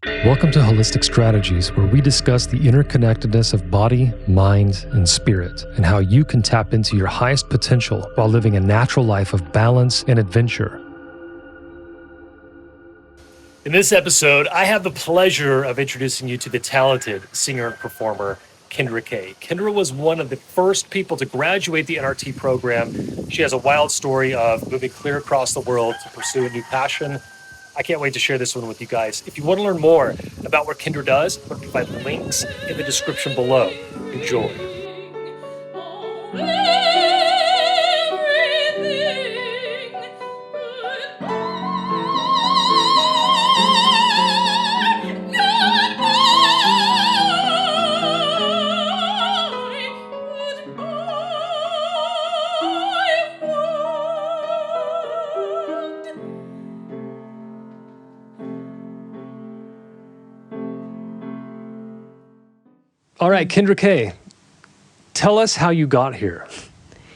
Welcome to Holistic Strategies, where we discuss the interconnectedness of body, mind, and spirit, and how you can tap into your highest potential while living a natural life of balance and adventure. In this episode, I have the pleasure of introducing you to the talented singer and performer, Kendra Kae. Kendra was one of the first people to graduate the NRT program. She has a wild story of moving clear across the world to pursue a new passion. I can't wait to share this one with you guys. If you want to learn more about what Kendra does, I'm going to provide links in the description below. Enjoy. All right, Kendra Kae, tell us how you got here.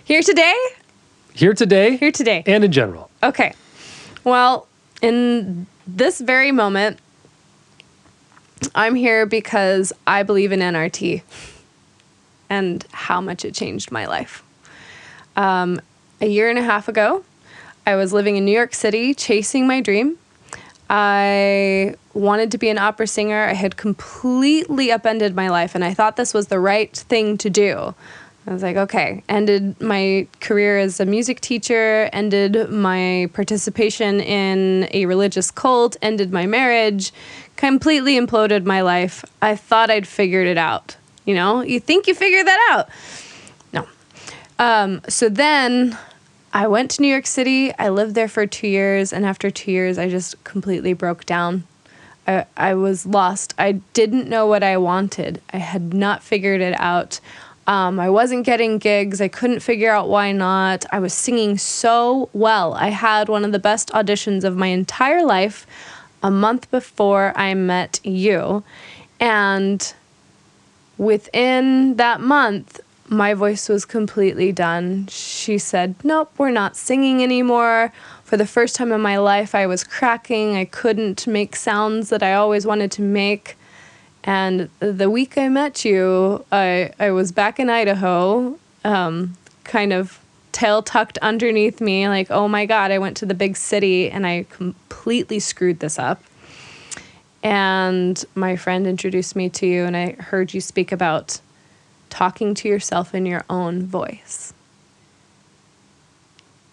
Here today? Here today? Here today. And in general. Okay. Well, in this very moment, I'm here because I believe in NRT and how much it changed my life. A year and a half ago, I was living in New York City, chasing my dream. I wanted to be an opera singer. I had completely upended my life, and I thought this was the right thing to do. I was like, okay, ended my career as a music teacher, ended my participation in a religious cult, ended my marriage, completely imploded my life. I thought I'd figured it out. You know, you think you figured that out. No. So then I went to New York City. I lived there for 2 years, and after 2 years, I just completely broke down. I was lost. I didn't know what I wanted. I had not figured it out. I wasn't getting gigs. I couldn't figure out why not. I was singing so well. I had one of the best auditions of my entire life a month before I met you. And within that month, my voice was completely done. She said, nope, we're not singing anymore. For the first time in my life, I was cracking. I couldn't make sounds that I always wanted to make. And the week I met you, I was back in Idaho, kind of tail tucked underneath me, like, oh my God, I went to the big city and I completely screwed this up. And my friend introduced me to you, and I heard you speak about talking to yourself in your own voice.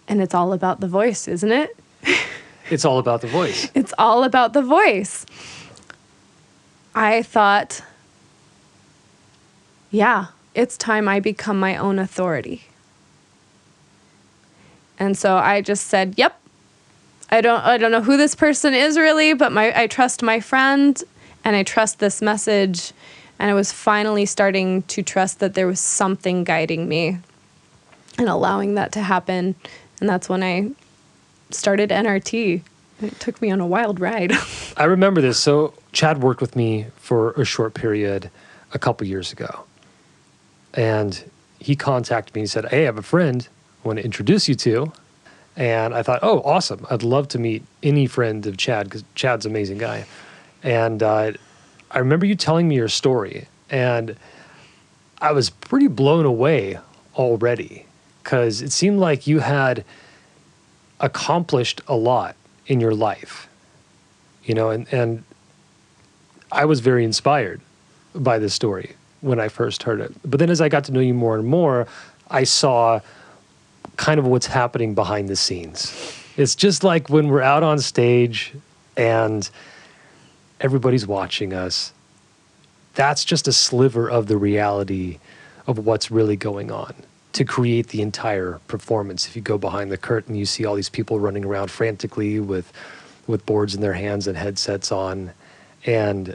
And it's all about the voice, isn't it? It's all about the voice. It's all about the voice. I thought, yeah, it's time I become my own authority. And so I just said, yep. I don't know who this person is really, but I trust my friend and I trust this message. And I was finally starting to trust that there was something guiding me and allowing that to happen. And that's when I started NRT. It took me on a wild ride. I remember this. So Chad worked with me for a short period a couple years ago. And he contacted me and said, hey, I have a friend I want to introduce you to. And I thought, oh, awesome. I'd love to meet any friend of Chad because Chad's an amazing guy. And I remember you telling me your story, and I was pretty blown away already because it seemed like you had accomplished a lot in your life, you know, and I was very inspired by this story when I first heard it. But then as I got to know you more and more, I saw kind of what's happening behind the scenes. It's just like when we're out on stage and everybody's watching us. That's just a sliver of the reality of what's really going on to create the entire performance. If you go behind the curtain, you see all these people running around frantically with boards in their hands and headsets on. And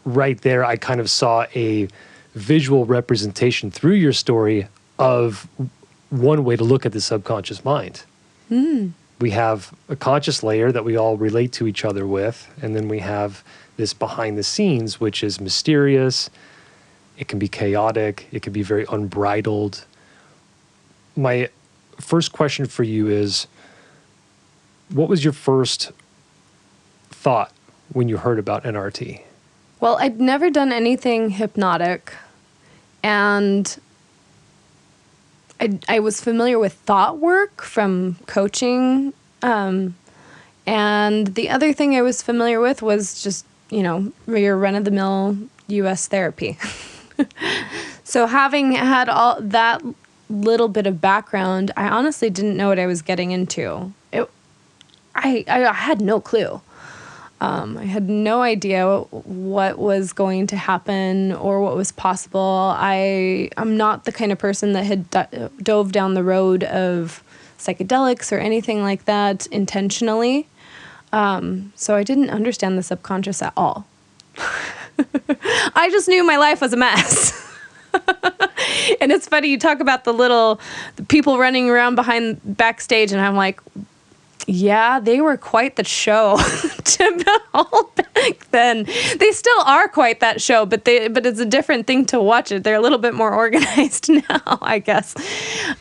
right there, I kind of saw a visual representation through your story of one way to look at the subconscious mind. We have a conscious layer that we all relate to each other with, and then we have this behind the scenes, which is mysterious. It can be chaotic. It can be very unbridled. My first question for you is, what was your first thought when you heard about NRT? Well, I'd never done anything hypnotic, and I was familiar with thought work from coaching, and the other thing I was familiar with was just, your run-of-the-mill U.S. therapy. So having had all that little bit of background, I honestly didn't know what I was getting into. I had no clue. I had no idea what was going to happen or what was possible. I'm not the kind of person that had dove down the road of psychedelics or anything like that intentionally. So I didn't understand the subconscious at all. I just knew my life was a mess. And it's funny, you talk about the people running around backstage, and I'm like, yeah, they were quite the show to behold back then. They still are quite that show, but it's a different thing to watch it. They're a little bit more organized now, I guess.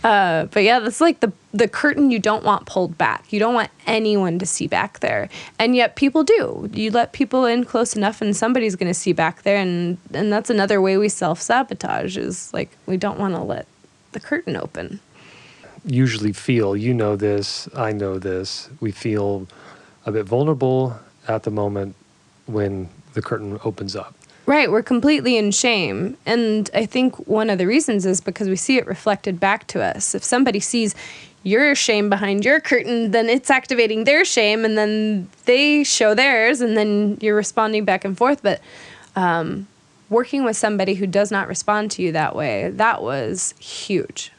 But yeah, that's like the curtain you don't want pulled back. You don't want anyone to see back there. And yet people do. You let people in close enough and somebody's going to see back there. And that's another way we self-sabotage, is like we don't want to let the curtain open. Usually feel, this, I know this, we feel a bit vulnerable at the moment when the curtain opens up. Right, we're completely in shame. And I think one of the reasons is because we see it reflected back to us. If somebody sees your shame behind your curtain, then it's activating their shame, and then they show theirs, and then you're responding back and forth. But working with somebody who does not respond to you that way, that was huge.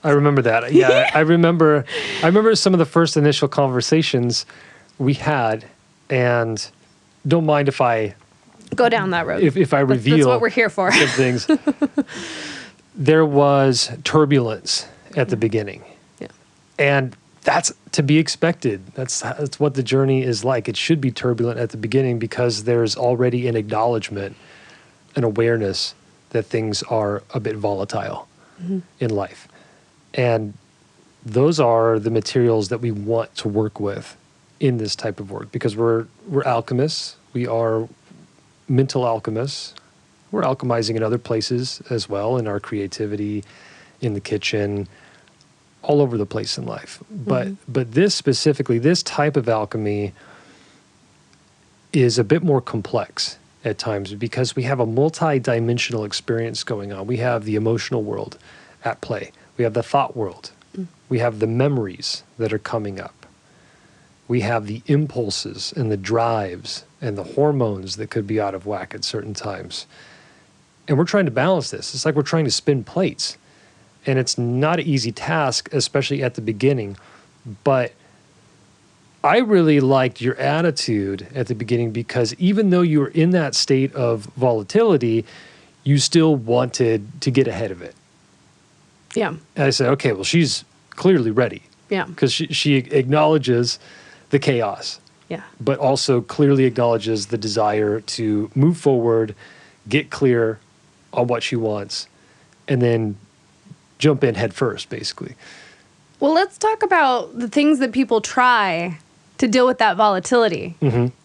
I remember that. Yeah, I remember some of the first initial conversations we had, and don't mind if I go down that road. If I reveal that's what we're here for. Some things. There was turbulence at the beginning. Yeah. And that's to be expected. That's what the journey is like. It should be turbulent at the beginning because there's already an acknowledgement, an awareness that things are a bit volatile in life. And those are the materials that we want to work with in this type of work, because we're alchemists. We are mental alchemists. We're alchemizing in other places as well, in our creativity, in the kitchen, all over the place in life. But this specifically, this type of alchemy is a bit more complex at times because we have a multi-dimensional experience going on. We have the emotional world at play. We have the thought world. We have the memories that are coming up. We have the impulses and the drives and the hormones that could be out of whack at certain times. And we're trying to balance this. It's like we're trying to spin plates. And it's not an easy task, especially at the beginning. But I really liked your attitude at the beginning because even though you were in that state of volatility, you still wanted to get ahead of it. Yeah. And I said, okay, well, she's clearly ready. Yeah. Because she acknowledges the chaos. Yeah. But also clearly acknowledges the desire to move forward, get clear on what she wants, and then jump in head first, basically. Well, let's talk about the things that people try to deal with that volatility.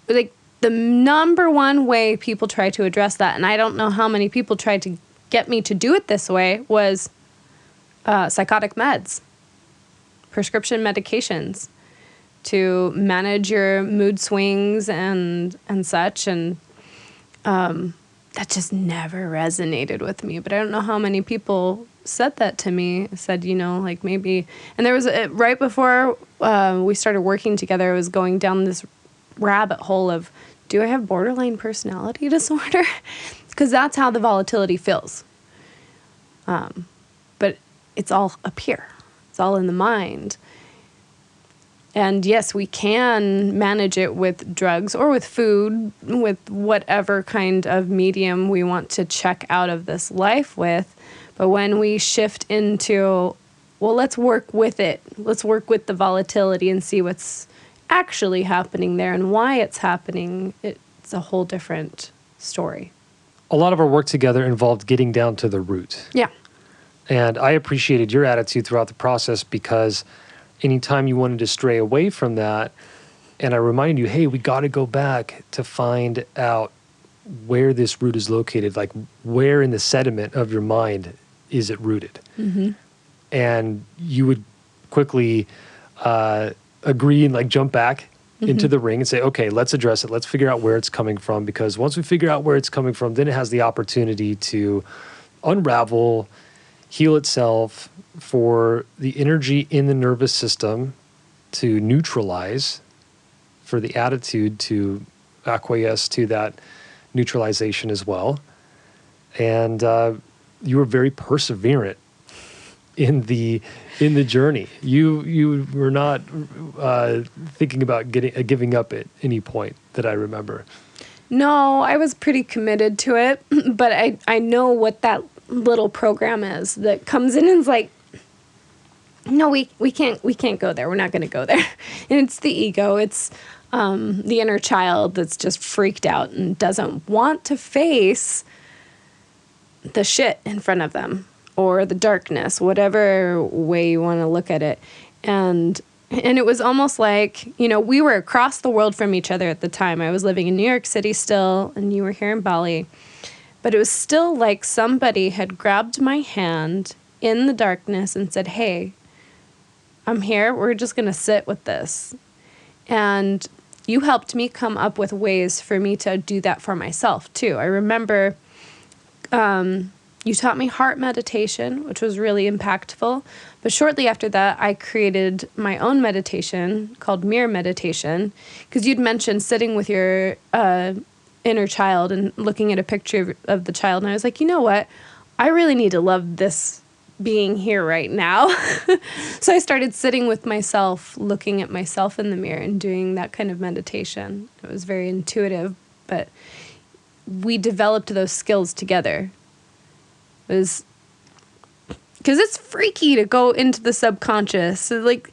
Like the number one way people try to address that, and I don't know how many people tried to get me to do it this way, was psychotic meds, prescription medications to manage your mood swings and such. And that just never resonated with me. But I don't know how many people said that to me, said, like maybe. And there was right before we started working together, I was going down this rabbit hole of, do I have borderline personality disorder? Because that's how the volatility feels. But it's all up here. It's all in the mind. And yes, we can manage it with drugs or with food, with whatever kind of medium we want to check out of this life with. But when we shift into, well, let's work with it. Let's work with the volatility and see what's actually happening there and why it's happening. It's a whole different story. A lot of our work together involved getting down to the root. Yeah. And I appreciated your attitude throughout the process because anytime you wanted to stray away from that And I reminded you, hey, we got to go back to find out where this root is located, like where in the sediment of your mind is it rooted? Mm-hmm. And you would quickly agree and like jump back into the ring and say, okay, let's address it. Let's figure out where it's coming from, because once we figure out where it's coming from, then it has the opportunity to unravel, heal itself, for the energy in the nervous system to neutralize, for the attitude to acquiesce to that neutralization as well. And you were very perseverant in the journey. You were not thinking about giving up at any point that I remember. No, I was pretty committed to it, but I know what that little program is that comes in and is like, no, we can't go there. We're not going to go there. And it's the ego. It's the inner child that's just freaked out and doesn't want to face the shit in front of them, or the darkness, whatever way you want to look at it. And it was almost like, we were across the world from each other at the time. I was living in New York City still, and you were here in Bali. But it was still like somebody had grabbed my hand in the darkness and said, hey, I'm here. We're just going to sit with this. And you helped me come up with ways for me to do that for myself, too. I remember you taught me heart meditation, which was really impactful. But shortly after that, I created my own meditation called mirror meditation, because you'd mentioned sitting with your inner child and looking at a picture of the child. And I was like, you know what? I really need to love this being here right now. So I started sitting with myself, looking at myself in the mirror and doing that kind of meditation. It was very intuitive, but we developed those skills together. It was because it's freaky to go into the subconscious. So like,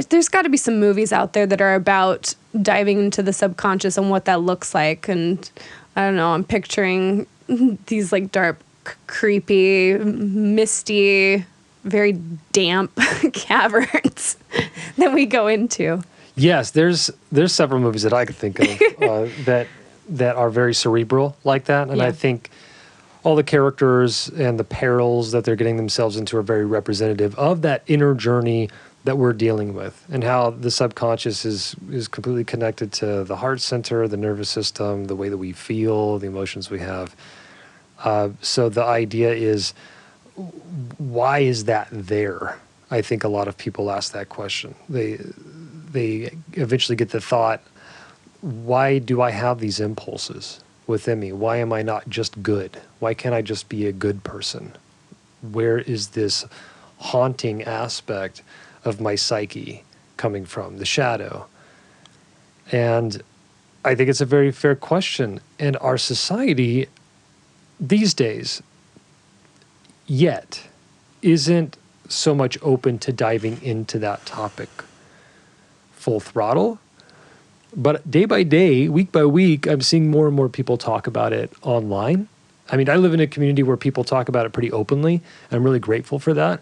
there's got to be some movies out there that are about diving into the subconscious and what that looks like. And I don't know, I'm picturing these like dark, creepy, misty, very damp caverns that we go into. Yes, there's several movies that I could think of that are very cerebral like that. And I think all the characters and the perils that they're getting themselves into are very representative of that inner journey that we're dealing with, and how the subconscious is completely connected to the heart center, the nervous system, the way that we feel, the emotions we have. So the idea is, why is that there? I think a lot of people ask that question. They eventually get the thought, why do I have these impulses within me? Why am I not just good? Why can't I just be a good person? Where is this haunting aspect of my psyche coming from, the shadow? And I think it's a very fair question. And our society these days yet isn't so much open to diving into that topic full throttle. But day by day, week by week, I'm seeing more and more people talk about it online. I mean, I live in a community where people talk about it pretty openly, and I'm really grateful for that.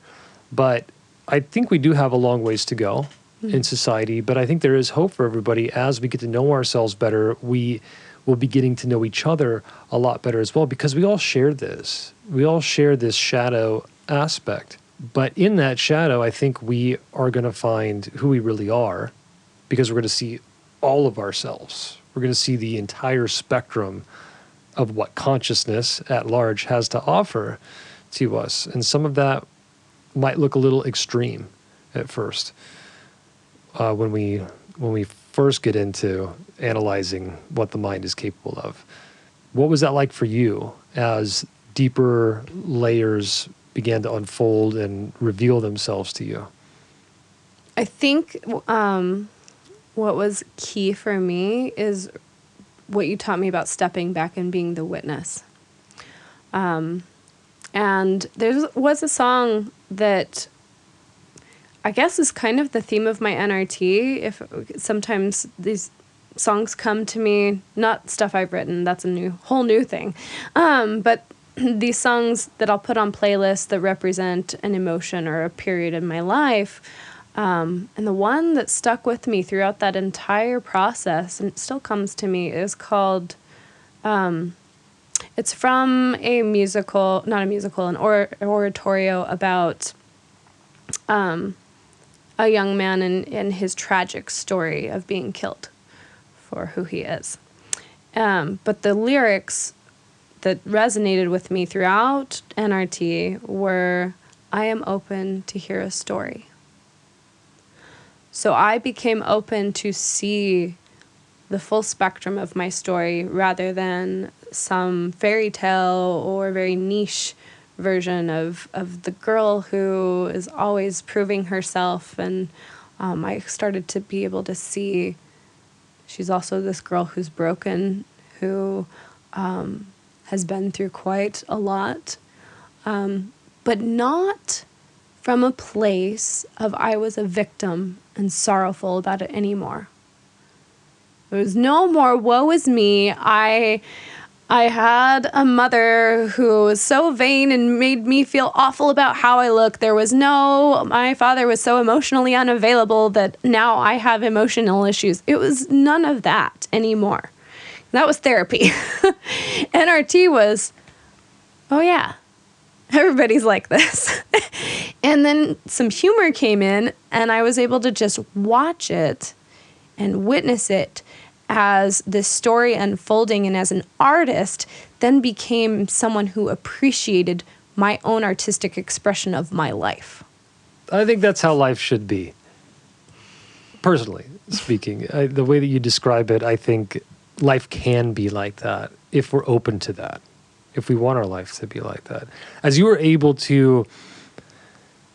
But I think we do have a long ways to go in society, but I think there is hope for everybody. As we get to know ourselves better, we will be getting to know each other a lot better as well, because we all share this. We all share this shadow aspect. But in that shadow, I think we are going to find who we really are, because we're going to see all of ourselves. We're going to see the entire spectrum of what consciousness at large has to offer to us. And some of that might look a little extreme at first when we first get into analyzing what the mind is capable of. What was that like for you as deeper layers began to unfold and reveal themselves to you? I think what was key for me is what you taught me about stepping back and being the witness. And there was a song that I guess is kind of the theme of my NRT. If sometimes these songs come to me, not stuff I've written, that's a whole new thing. But these songs that I'll put on playlists that represent an emotion or a period in my life, And the one that stuck with me throughout that entire process, and it still comes to me, is called, it's from a musical, not a musical, an oratorio about a young man and his tragic story of being killed for who he is. But the lyrics that resonated with me throughout NRT were, I am open to hear a story. So I became open to see the full spectrum of my story rather than some fairy tale or very niche version of the girl who is always proving herself. And I started to be able to see she's also this girl who's broken, who has been through quite a lot, but not from a place of I was a victim and sorrowful about it anymore. There was no more woe is me. I had a mother who was so vain and made me feel awful about how I look. There was no, my father was so emotionally unavailable that now I have emotional issues. It was none of that anymore. That was therapy. NRT was, oh yeah, everybody's like this. And then some humor came in, and I was able to just watch it and witness it as this story unfolding, and as an artist, then became someone who appreciated my own artistic expression of my life. I think that's how life should be. Personally speaking, the way that you describe it, I think life can be like that if we're open to that, if we want our life to be like that. As you were able to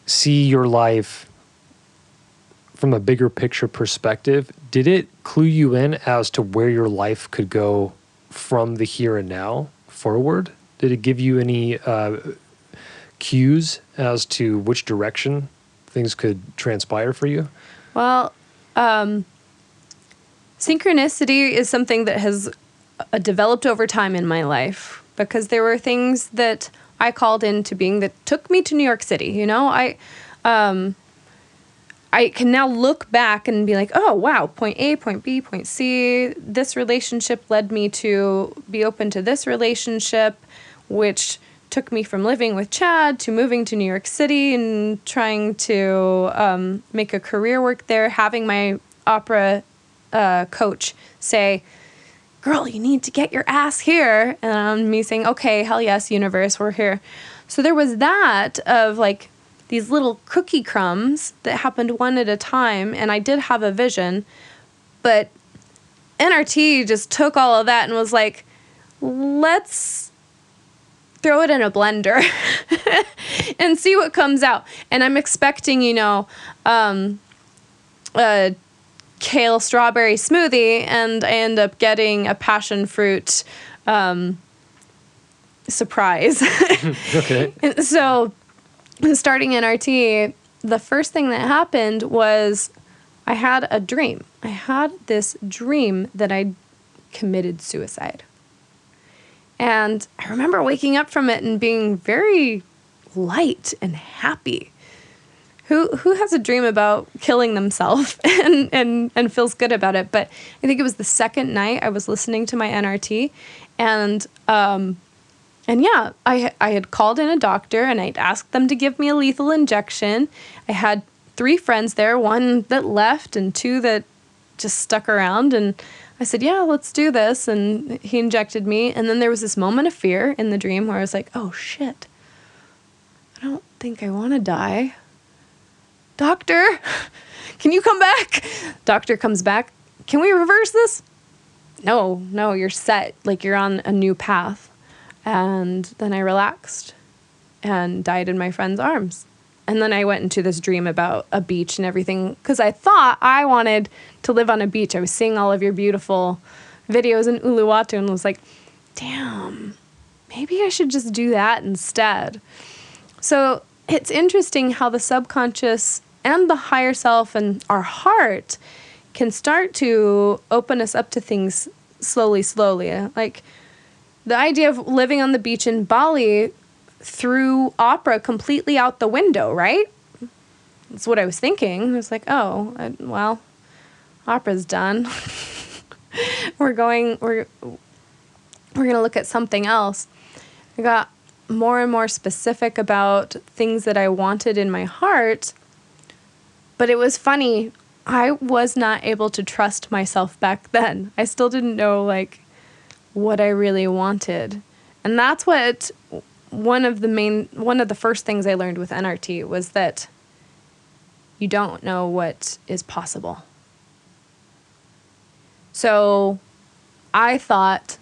see your life from a bigger picture perspective, did it clue you in as to where your life could go from the here and now forward? Did it give you any cues as to which direction things could transpire for you? Well, synchronicity is something that has developed over time in my life, because there were things that I called into being that took me to New York City. You know, I can now look back and be like, oh, wow, point A, point B, point C. This relationship led me to be open to this relationship, which took me from living with Chad to moving to New York City and trying to make a career work there, having my opera coach say, girl, you need to get your ass here. And me saying, okay, hell yes, universe, we're here. So there was that of like, these little cookie crumbs that happened one at a time, and I did have a vision, but NRT just took all of that and was like, let's throw it in a blender and see what comes out. And I'm expecting, you know, a kale strawberry smoothie, and I end up getting a passion fruit surprise. Okay. And so starting NRT, the first thing that happened was I had a dream. I had this dream that I committed suicide. And I remember waking up from it and being very light and happy. Who has a dream about killing themselves and feels good about it? But I think it was the second night I was listening to my NRT, and yeah, I had called in a doctor, and I'd asked them to give me a lethal injection. I had 3 friends there, 1 that left and 2 that just stuck around. And I said, yeah, let's do this. And he injected me. And then there was this moment of fear in the dream where I was like, oh, shit. I don't think I want to die. Doctor, can you come back? Doctor comes back. Can we reverse this? No, you're set. Like, you're on a new path. And then I relaxed and died in my friend's arms. And then I went into this dream about a beach and everything, because I thought I wanted to live on a beach. I was seeing all of your beautiful videos in Uluwatu and was like, damn, maybe I should just do that instead. So it's interesting how the subconscious and the higher self and our heart can start to open us up to things slowly. Like, the idea of living on the beach in Bali threw opera completely out the window, right? that's what I was thinking. I was like, oh, well, opera's done. we're going to look at something else. I got more and more specific about things that I wanted in my heart. But it was funny. I was not able to trust myself back then. I still didn't know, like, what I really wanted. And that's what one of the first things I learned with NRT was that you don't know what is possible. So I thought,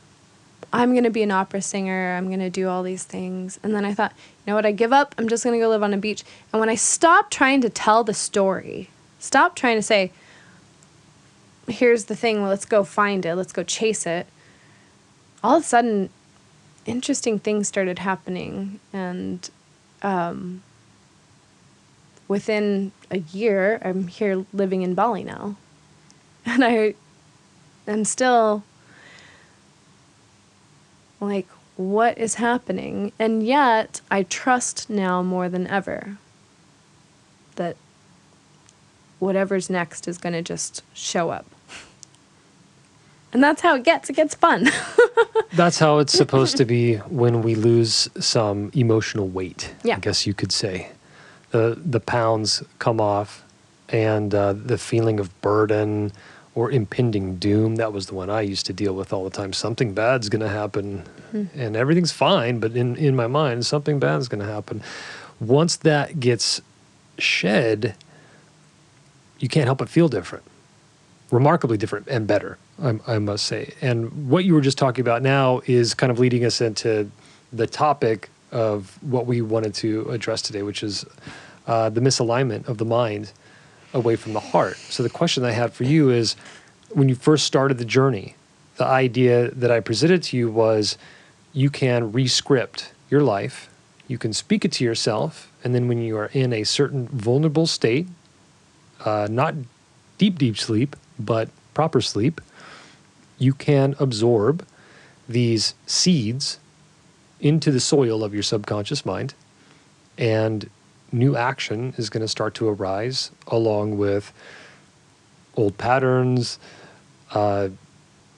I'm going to be an opera singer. I'm going to do all these things. And then I thought, you know what? I give up. I'm just going to go live on a beach. And when I stopped trying to tell the story, stopped trying to say, here's the thing. Well, let's go find it. Let's go chase it. All of a sudden, interesting things started happening. And within a year, I'm here living in Bali now. And I am still like, what is happening? And yet, I trust now more than ever that whatever's next is going to just show up. And that's how it gets. It gets fun. That's how it's supposed to be when we lose some emotional weight, Yeah. I guess you could say. The pounds come off, and the feeling of burden or impending doom, that was the one I used to deal with all the time. Something bad's going to happen, and everything's fine, but in my mind, something bad's going to happen. Once that gets shed, you can't help but feel different. Remarkably different and better, I must say. And what you were just talking about now is kind of leading us into the topic of what we wanted to address today, which is the misalignment of the mind away from the heart. So the question I had for you is, when you first started the journey, the idea that I presented to you was you can re-script your life, you can speak it to yourself, and then when you are in a certain vulnerable state, not deep sleep, but proper sleep, you can absorb these seeds into the soil of your subconscious mind, and new action is going to start to arise along with old patterns,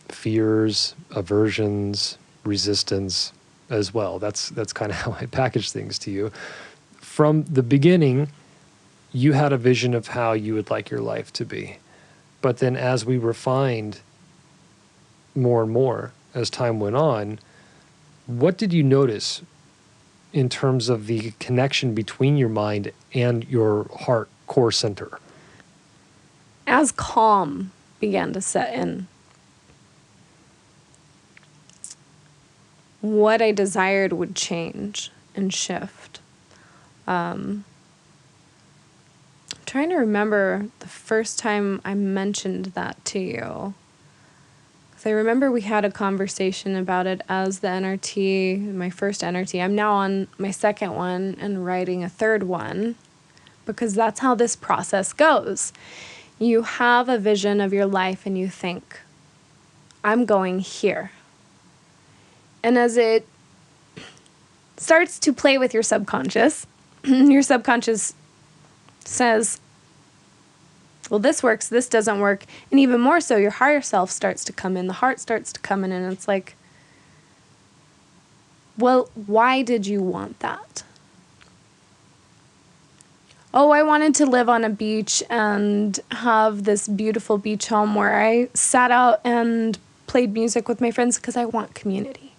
fears, aversions, resistance as well. That's kind of how I package things to you. From the beginning, you had a vision of how you would like your life to be. But then as we refined more and more as time went on, what did you notice in terms of the connection between your mind and your heart core center? As calm began to set in, what I desired would change and shift. I'm trying to remember the first time I mentioned that to you. I remember we had a conversation about it as the NRT, my first NRT. I'm now on my second one and writing a third one because that's how this process goes. You have a vision of your life and you think, I'm going here. And as it starts to play with your subconscious says, well, this works, this doesn't work. And even more so, your higher self starts to come in, the heart starts to come in, and it's like, well, why did you want that? Oh, I wanted to live on a beach and have this beautiful beach home where I sat out and played music with my friends because I want community.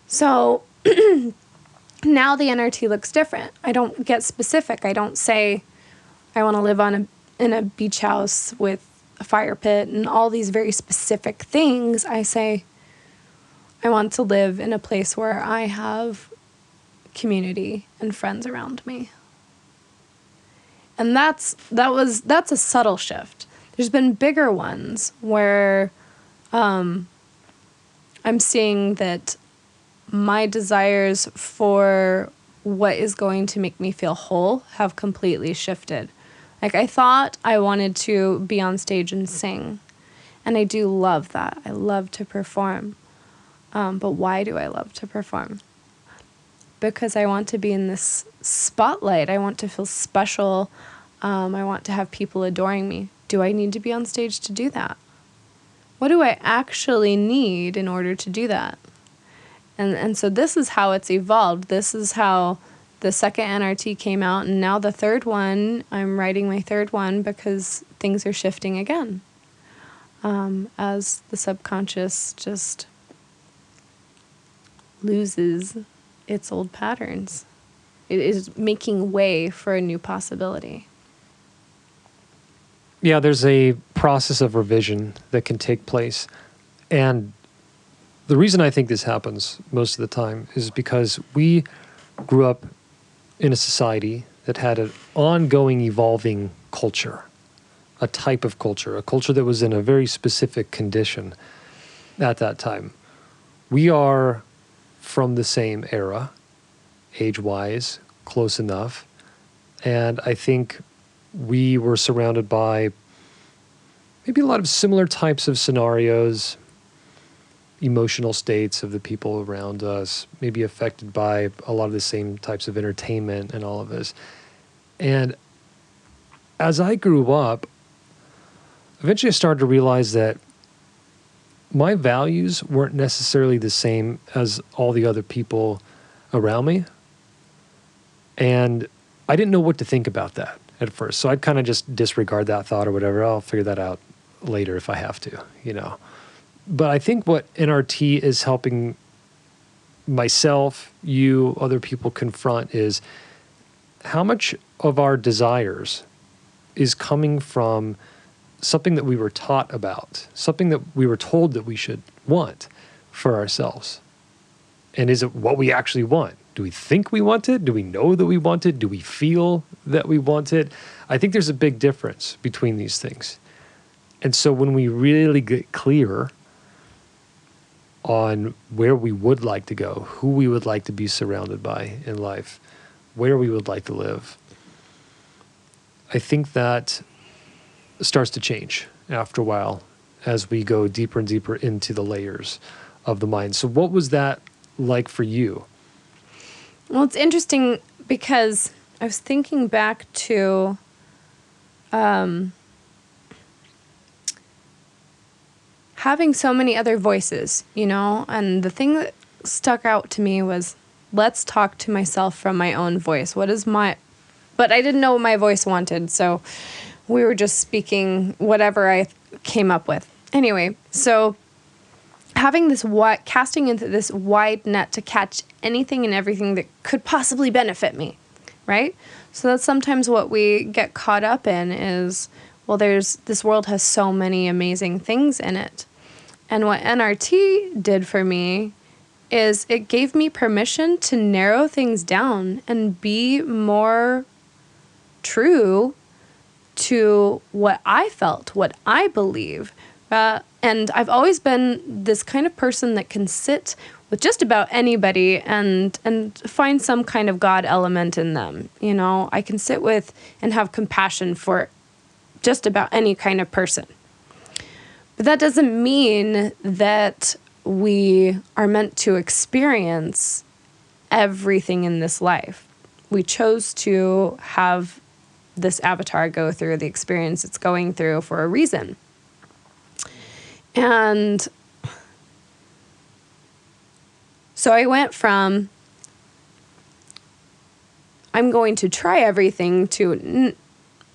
So now the NRT looks different. I don't get specific. I don't say I want to live in a beach house with a fire pit and all these very specific things. I say I want to live in a place where I have community and friends around me. And that's a subtle shift. There's been bigger ones where I'm seeing that my desires for what is going to make me feel whole have completely shifted. Like, I thought I wanted to be on stage and sing, and I do love that. I love to perform. But why do I love to perform? because I want to be in this spotlight. I want to feel special. I want to have people adoring me. Do I need to be on stage to do that? What do I actually need in order to do that? And so this is how it's evolved. This is how the second NRT came out, and now the third one, I'm writing my third one because things are shifting again. As the subconscious just loses its old patterns. It is making way for a new possibility. Yeah, there's a process of revision that can take place. And the reason I think this happens most of the time is because we grew up in a society that had an ongoing, evolving culture, a type of culture, a culture that was in a very specific condition at that time. We are from the same era, age-wise, close enough. And I think we were surrounded by maybe a lot of similar types of scenarios, emotional states of the people around us, maybe affected by a lot of the same types of entertainment and all of this. And as I grew up, eventually I started to realize that my values weren't necessarily the same as all the other people around me. And I didn't know what to think about that at first. So I'd kind of just disregard that thought or whatever. I'll figure that out later if I have to, you know. But I think what NRT is helping myself, you, other people confront is how much of our desires is coming from something that we were taught about, something that we were told that we should want for ourselves. And is it what we actually want? Do we think we want it? Do we know that we want it? Do we feel that we want it? I think there's a big difference between these things. And so when we really get clear on where we would like to go, who we would like to be surrounded by in life, where we would like to live, I think that starts to change after a while as we go deeper and deeper into the layers of the mind. So what was that like for you? Well, it's interesting because I was thinking back to having so many other voices, you know, and the thing that stuck out to me was, let's talk to myself from my own voice. But I didn't know what my voice wanted, so we were just speaking whatever I came up with. Anyway, so having this casting into this wide net to catch anything and everything that could possibly benefit me, right? So that's sometimes what we get caught up in is, well, this world has so many amazing things in it. And what NRT did for me is it gave me permission to narrow things down and be more true to what I felt, what I believe. And I've always been this kind of person that can sit with just about anybody and find some kind of God element in them. You know, I can sit with and have compassion for just about any kind of person. But that doesn't mean that we are meant to experience everything in this life. We chose to have this avatar go through the experience it's going through for a reason. And so I went from, I'm going to try everything, to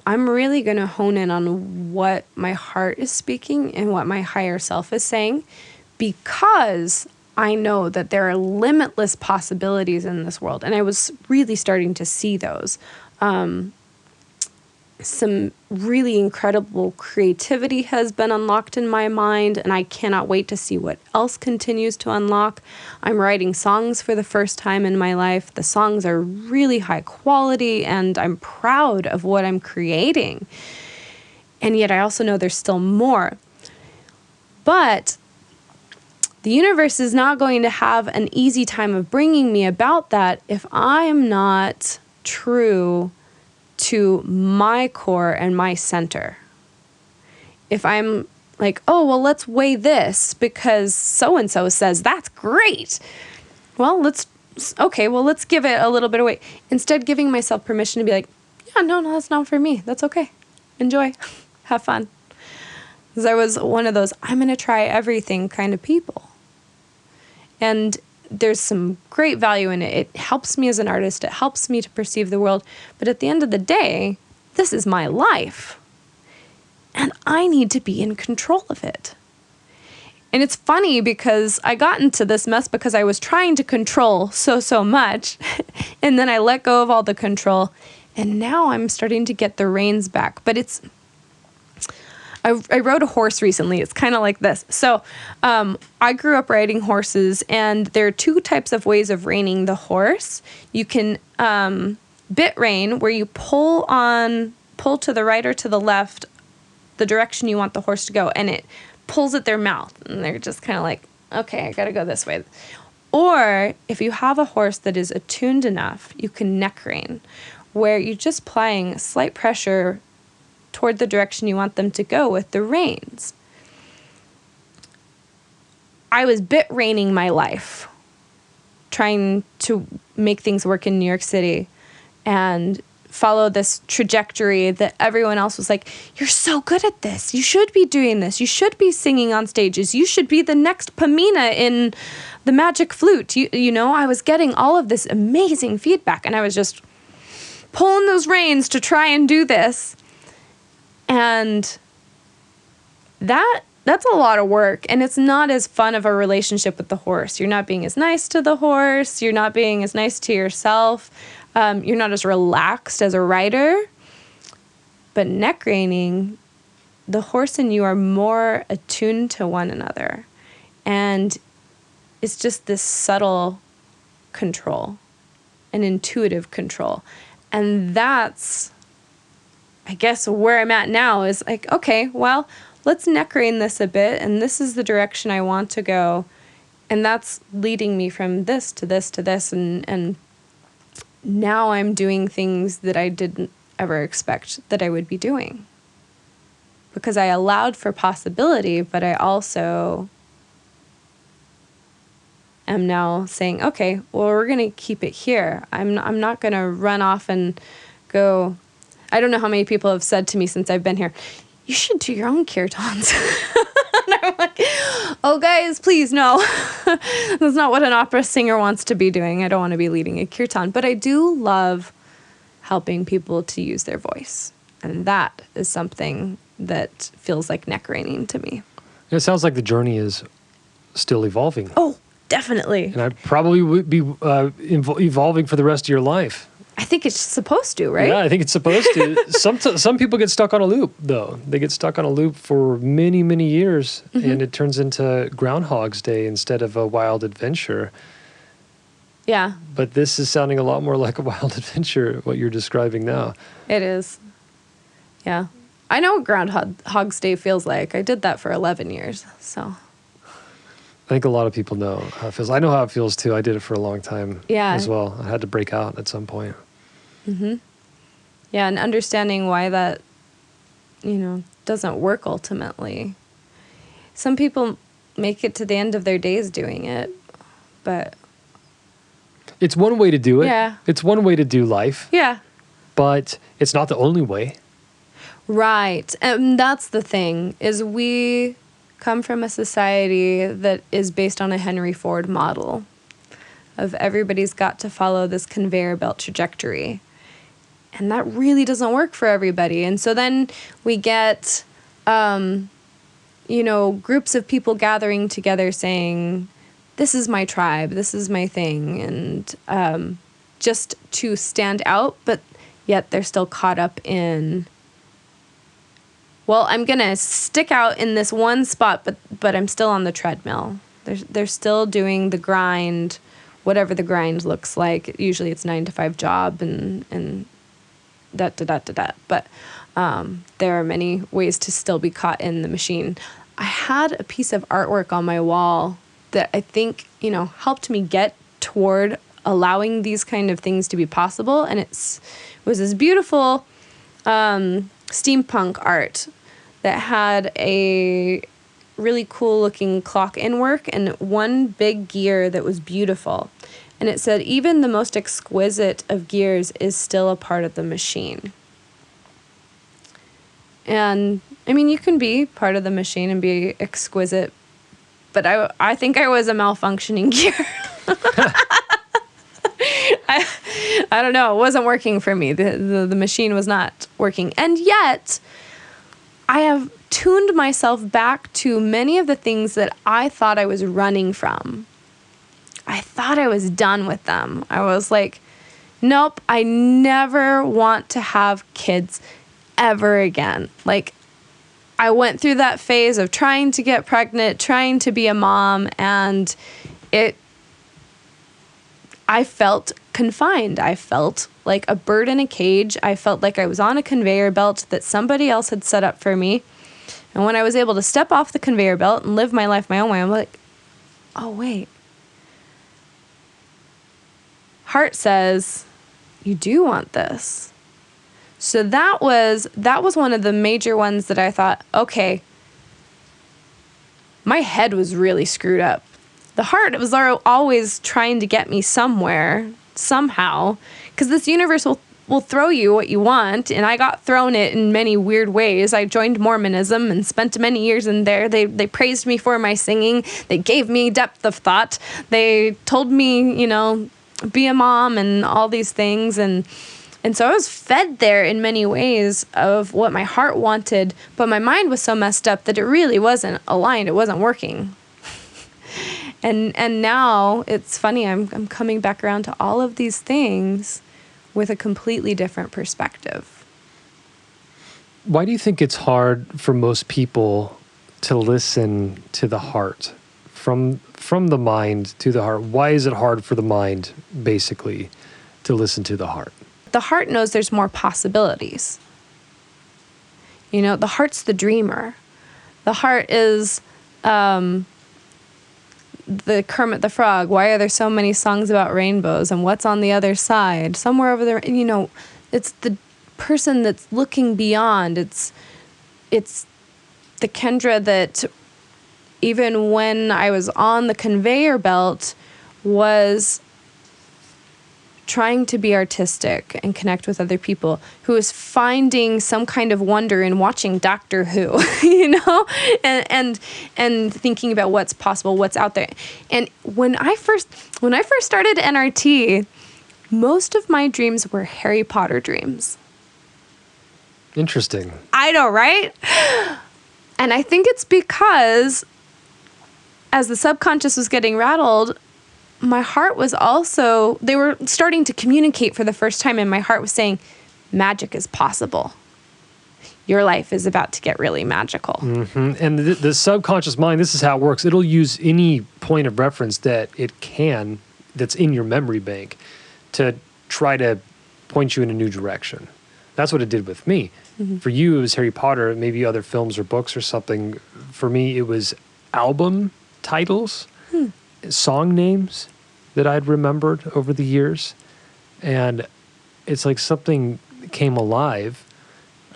I'm really going to hone in on what my heart is speaking and what my higher self is saying, because I know that there are limitless possibilities in this world. And I was really starting to see those. Some really incredible creativity has been unlocked in my mind, and I cannot wait to see what else continues to unlock. I'm writing songs for the first time in my life. The songs are really high quality, and I'm proud of what I'm creating. And yet I also know there's still more. But the universe is not going to have an easy time of bringing me about that if I am not true to my core and my center. If I'm like, oh, well, let's weigh this because so-and-so says that's great. Well, let's okay, well, let's give it a little bit of weight. Instead, giving myself permission to be like, yeah, no, that's not for me. That's okay. Enjoy. Have fun. Because I was one of those, I'm going to try everything kind of people. And there's some great value in it. It helps me as an artist. It helps me to perceive the world. But at the end of the day, this is my life. And I need to be in control of it. And it's funny because I got into this mess because I was trying to control so much. And then I let go of all the control. And now I'm starting to get the reins back. But I rode a horse recently. It's kind of like this. So I grew up riding horses, and there are two types of ways of reining the horse. You can bit rein, where you pull to the right or to the left the direction you want the horse to go, and it pulls at their mouth, and they're just kind of like, okay, I got to go this way. Or if you have a horse that is attuned enough, you can neck rein, where you're just applying slight pressure toward the direction you want them to go with the reins. I was bit reining my life, trying to make things work in New York City and follow this trajectory that everyone else was like, you're so good at this. You should be doing this. You should be singing on stages. You should be the next Pamina in the Magic Flute. You know, I was getting all of this amazing feedback, and I was just pulling those reins to try and do this. And that's a lot of work, and it's not as fun of a relationship with the horse. You're not being as nice to the horse. You're not being as nice to yourself. You're not as relaxed as a rider. But neck reining, the horse and you are more attuned to one another. And it's just this subtle control, an intuitive control. And that's, I guess, where I'm at now is like, okay, well, let's neck rein this a bit, and this is the direction I want to go. And that's leading me from this to this to this, and now I'm doing things that I didn't ever expect that I would be doing. Because I allowed for possibility, but I also am now saying, okay, well, we're going to keep it here. I'm not going to run off and go. I don't know how many people have said to me since I've been here, you should do your own kirtans. And I'm like, oh, guys, please, no. That's not what an opera singer wants to be doing. I don't want to be leading a kirtan. But I do love helping people to use their voice. And that is something that feels like neck reining to me. It sounds like the journey is still evolving. Oh, definitely. And I probably would be evolving for the rest of your life. I think it's supposed to, right? Yeah, I think it's supposed to. Some people get stuck on a loop, though. They get stuck on a loop for many, many years, and it turns into Groundhog's Day instead of a wild adventure. Yeah. But this is sounding a lot more like a wild adventure, what you're describing now. It is. Yeah. I know what Groundhog's Day feels like. I did that for 11 years, so. I think a lot of people know how it feels. I know how it feels, too. I did it for a long time as well. I had to break out at some point. Mm-hmm. Yeah, and understanding why that, doesn't work ultimately. Some people make it to the end of their days doing it, but... It's one way to do it. Yeah. It's one way to do life. Yeah. But it's not the only way. Right. And that's the thing, is we come from a society that is based on a Henry Ford model of everybody's got to follow this conveyor belt trajectory. And that really doesn't work for everybody. And so then we get, groups of people gathering together saying, this is my tribe, this is my thing, and just to stand out, but yet they're still caught up in, well, I'm going to stick out in this one spot, but I'm still on the treadmill. They're still doing the grind, whatever the grind looks like. Usually it's 9-to-5 job and But there are many ways to still be caught in the machine. I had a piece of artwork on my wall that I think, helped me get toward allowing these kind of things to be possible. And it was this beautiful steampunk art that had a really cool looking clock in work and one big gear that was beautiful. And it said, even the most exquisite of gears is still a part of the machine. And I mean, you can be part of the machine and be exquisite, but I think I was a malfunctioning gear. I don't know. It wasn't working for me. The machine was not working. And yet, I have tuned myself back to many of the things that I thought I was running from. I thought I was done with them. I was like, nope, I never want to have kids ever again. Like, I went through that phase of trying to get pregnant, trying to be a mom, and I felt confined. I felt like a bird in a cage. I felt like I was on a conveyor belt that somebody else had set up for me. And when I was able to step off the conveyor belt and live my life my own way, I'm like, oh, wait. Heart says, you do want this. So that was one of the major ones that I thought, okay, my head was really screwed up. The heart was always trying to get me somewhere, somehow, because this universe will throw you what you want, and I got thrown it in many weird ways. I joined Mormonism and spent many years in there. They praised me for my singing. They gave me depth of thought. They told me, be a mom and all these things, and so I was fed there in many ways of what my heart wanted, but my mind was so messed up that it really wasn't aligned. It wasn't working. And now it's funny, I'm coming back around to all of these things with a completely different perspective. Why do you think it's hard for most people to listen to the heart, from the mind to the heart? Why is it hard for the mind, basically, to listen to the heart? The heart knows there's more possibilities. The heart's the dreamer. The heart is the Kermit the Frog. Why are there so many songs about rainbows, and what's on the other side? Somewhere over there, it's the person that's looking beyond. It's the Kendra that, even when I was on the conveyor belt, was trying to be artistic and connect with other people, who is finding some kind of wonder in watching Doctor Who, and thinking about what's possible, what's out there. And when I first started NRT, most of my dreams were Harry Potter dreams. Interesting. I know, right? And I think it's because as the subconscious was getting rattled, my heart was also, they were starting to communicate for the first time, and my heart was saying, magic is possible. Your life is about to get really magical. Mm-hmm. And the subconscious mind, this is how it works. It'll use any point of reference that it can, that's in your memory bank, to try to point you in a new direction. That's what it did with me. Mm-hmm. For you, it was Harry Potter, maybe other films or books or something. For me, it was album titles, song names that I'd remembered over the years. And it's like something came alive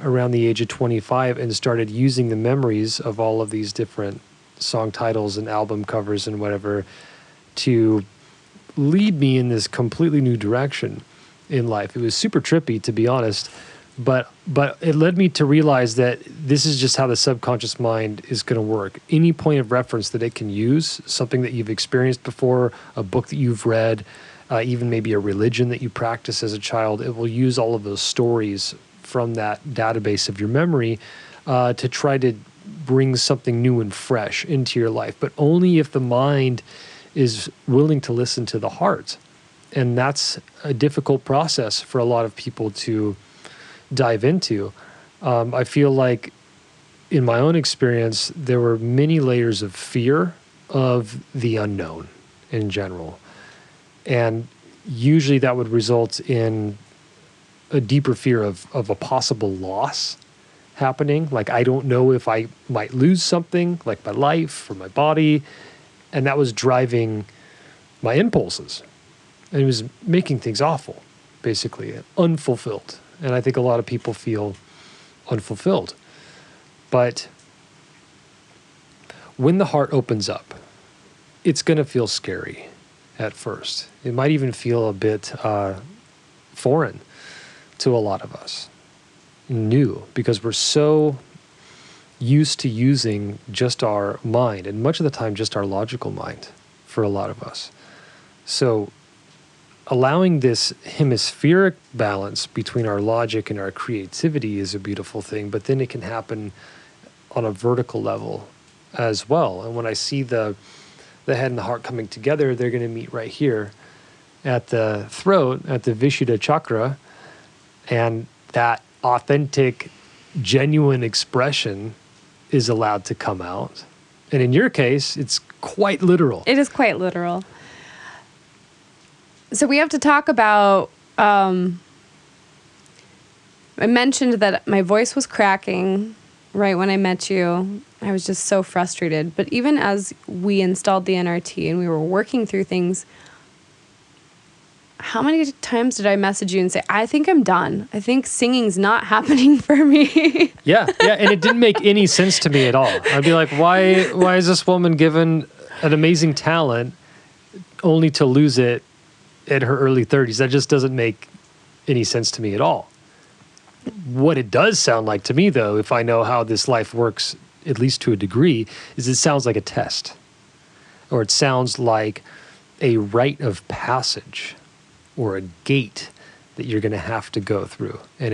around the age of 25 and started using the memories of all of these different song titles and album covers and whatever to lead me in this completely new direction in life. It was super trippy, to be honest, but it led me to realize that this is just how the subconscious mind is going to work. Any point of reference that it can use, something that you've experienced before, a book that you've read, even maybe a religion that you practiced as a child, it will use all of those stories from that database of your memory to try to bring something new and fresh into your life, but only if the mind is willing to listen to the heart. And that's a difficult process for a lot of people to dive into. I feel like in my own experience, there were many layers of fear of the unknown in general. And usually that would result in a deeper fear of a possible loss happening. Like, I don't know if I might lose something, like my life or my body. And that was driving my impulses. And it was making things awful, basically, unfulfilled. And I think a lot of people feel unfulfilled. But when the heart opens up, it's going to feel scary. at first. It might even feel a bit foreign to a lot of us, new, because we're so used to using just our mind, and much of the time just our logical mind for a lot of us. So allowing this hemispheric balance between our logic and our creativity is a beautiful thing, but then it can happen on a vertical level as well. And when I see the head and the heart coming together, they're going to meet right here at the throat, at the Vishuddha chakra, and that authentic, genuine expression is allowed to come out. And in your case, it's quite literal. It is quite literal. So we have to talk about, I mentioned that my voice was cracking right when I met you. I was just so frustrated. But even as we installed the NRT and we were working through things, how many times did I message you and say, I think I'm done. I think singing's not happening for me. Yeah. And it didn't make any sense to me at all. I'd be like, why is this woman given an amazing talent only to lose it in her early 30s? That just doesn't make any sense to me at all. What it does sound like to me, though, if I know how this life works, at least to a degree, is it sounds like a test. Or it sounds like a rite of passage or a gate that you're going to have to go through. And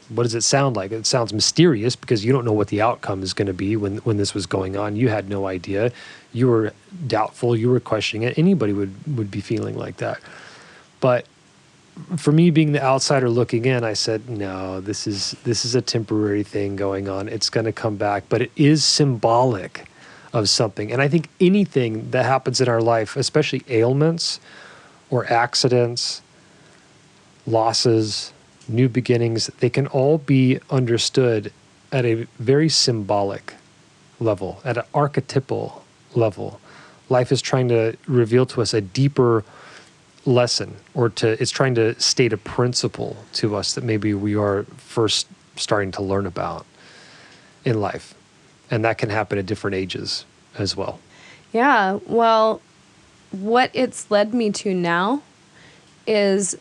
what does it sound like? It sounds mysterious because you don't know what the outcome is going to be when this was going on. You had no idea. You were doubtful. You were questioning it. Anybody would be feeling like that. But for me, being the outsider looking in, I said, no, this is a temporary thing going on. It's going to come back. But it is symbolic of something. And I think anything that happens in our life, especially ailments or accidents, losses, new beginnings, they can all be understood at a very symbolic level, at an archetypal level. Life is trying to reveal to us a deeper lesson, or it's trying to state a principle to us that maybe we are first starting to learn about in life. And that can happen at different ages as well. Yeah, well, what it's led me to now is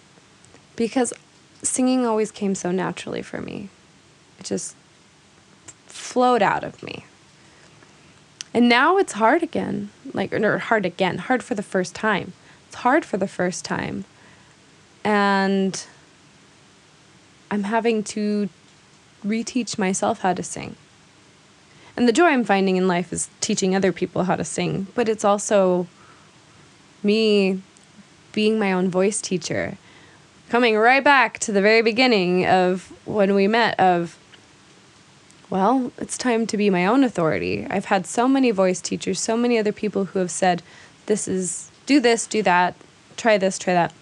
because singing always came so naturally for me. It just flowed out of me. And now it's hard again, hard for the first time. It's hard for the first time. And I'm having to reteach myself how to sing. And the joy I'm finding in life is teaching other people how to sing, but it's also me being my own voice teacher. Coming right back to the very beginning of when we met it's time to be my own authority. I've had so many voice teachers, so many other people who have said, do this, do that, try this, try that.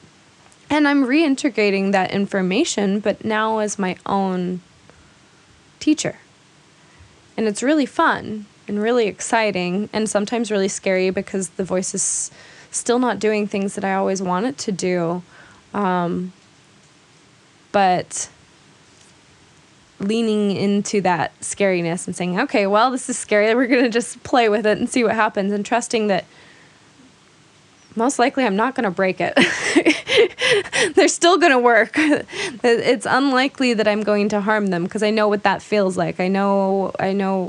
And I'm reintegrating that information, but now as my own teacher. And it's really fun and really exciting and sometimes really scary because the voice is still not doing things that I always want it to do. But leaning into that scariness and saying, okay, well, this is scary. We're going to just play with it and see what happens, and trusting that most likely I'm not going to break it. They're still going to work. It's unlikely that I'm going to harm them because I know what that feels like. I know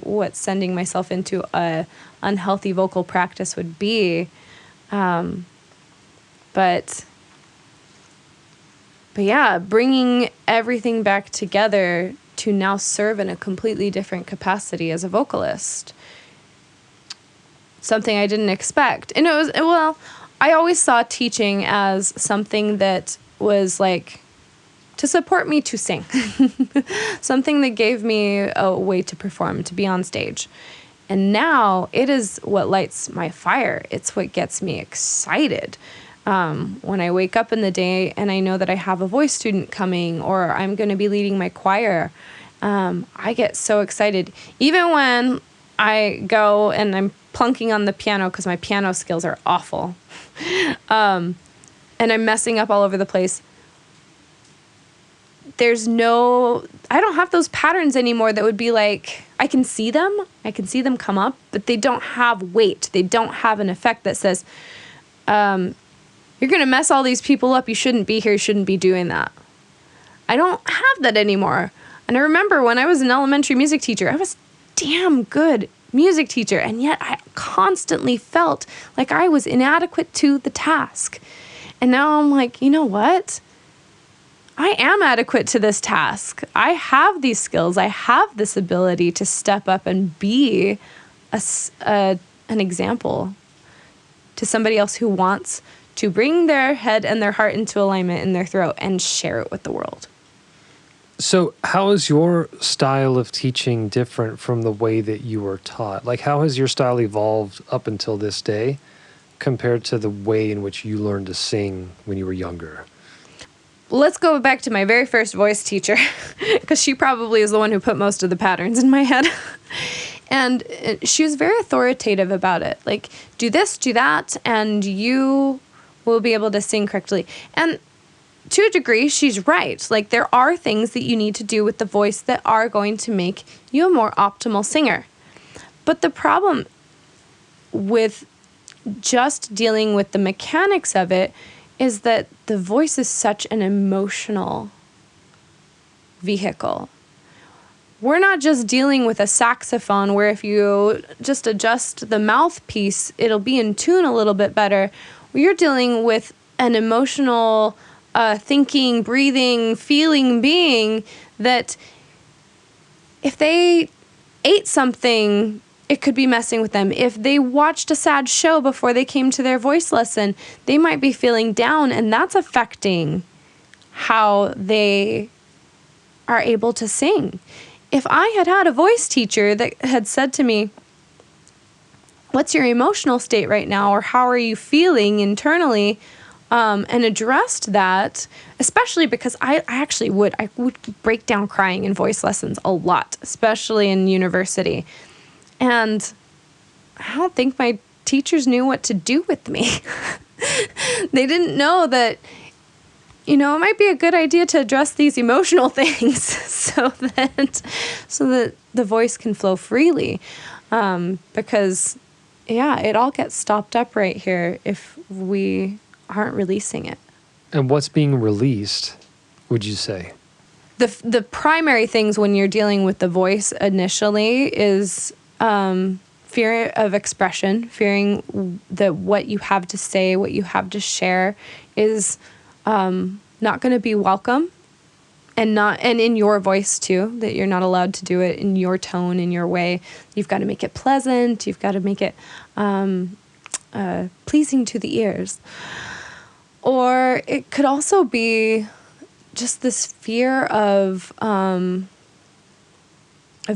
what sending myself into a unhealthy vocal practice would be. But yeah, bringing everything back together to now serve in a completely different capacity as a vocalist. Something I didn't expect. And I always saw teaching as something that was like to support me to sing. Something that gave me a way to perform, to be on stage. And now it is what lights my fire. It's what gets me excited. When I wake up in the day and I know that I have a voice student coming or I'm going to be leading my choir, I get so excited. Even when I go and I'm plunking on the piano because my piano skills are awful, and I'm messing up all over the place, I don't have those patterns anymore that would be like, I can see them come up, but they don't have weight. They don't have an effect that says, You're going to mess all these people up. You shouldn't be here. You shouldn't be doing that. I don't have that anymore. And I remember when I was an elementary music teacher, I was damn good music teacher, and yet I constantly felt like I was inadequate to the task. And now I'm like, you know what? I am adequate to this task. I have these skills. I have this ability to step up and be an example to somebody else who wants to bring their head and their heart into alignment in their throat and share it with the world. So how is your style of teaching different from the way that you were taught? Like, how has your style evolved up until this day compared to the way in which you learned to sing when you were younger? Let's go back to my very first voice teacher, because she probably is the one who put most of the patterns in my head. And she was very authoritative about it. Like, do this, do that, and you will be able to sing correctly. And to a degree, she's right. Like, there are things that you need to do with the voice that are going to make you a more optimal singer. But the problem with just dealing with the mechanics of it is that the voice is such an emotional vehicle. We're not just dealing with a saxophone where if you just adjust the mouthpiece, it'll be in tune a little bit better. You're dealing with an emotional thinking, breathing, feeling being that if they ate something, it could be messing with them. If they watched a sad show before they came to their voice lesson, they might be feeling down, and that's affecting how they are able to sing. If I had had a voice teacher that had said to me, what's your emotional state right now, or how are you feeling internally, and addressed that, especially because I would break down crying in voice lessons a lot, especially in university. And I don't think my teachers knew what to do with me. They didn't know that, it might be a good idea to address these emotional things so that the voice can flow freely. Because, it all gets stopped up right here if we aren't releasing it. And what's being released, would you say? The primary things when you're dealing with the voice initially is fear of expression, fearing that what you have to say, what you have to share is not going to be welcome, and in your voice too, that you're not allowed to do it in your tone, in your way. You've got to make it pleasant. You've got to make it pleasing to the ears. Or it could also be just this fear of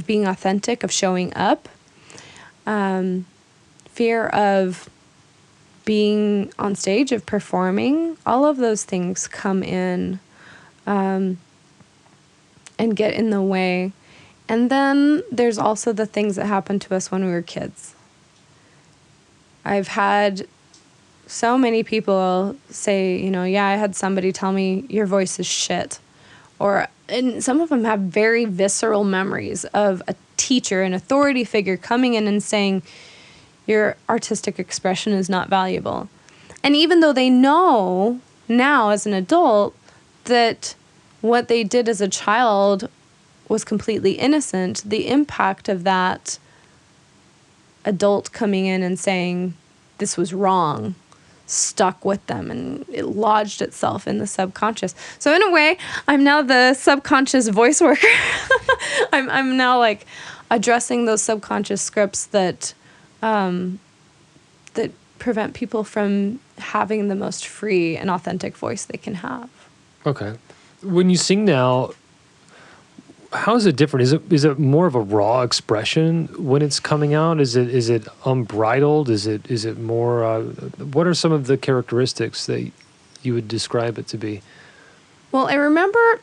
being authentic, of showing up, fear of being on stage, of performing. All of those things come in and get in the way. And then there's also the things that happened to us when we were kids. I've had so many people say, I had somebody tell me your voice is shit. And some of them have very visceral memories of a teacher, an authority figure coming in and saying, your artistic expression is not valuable. And even though they know now as an adult that what they did as a child was completely innocent, the impact of that adult coming in and saying this was wrong stuck with them, and it lodged itself in the subconscious. So in a way, I'm now the subconscious voice worker. I'm now like addressing those subconscious scripts that that prevent people from having the most free and authentic voice they can have. Okay. When you sing now, how is it different? Is it more of a raw expression when it's coming out? Is it unbridled? Is it more? What are some of the characteristics that you would describe it to be? Well, I remember.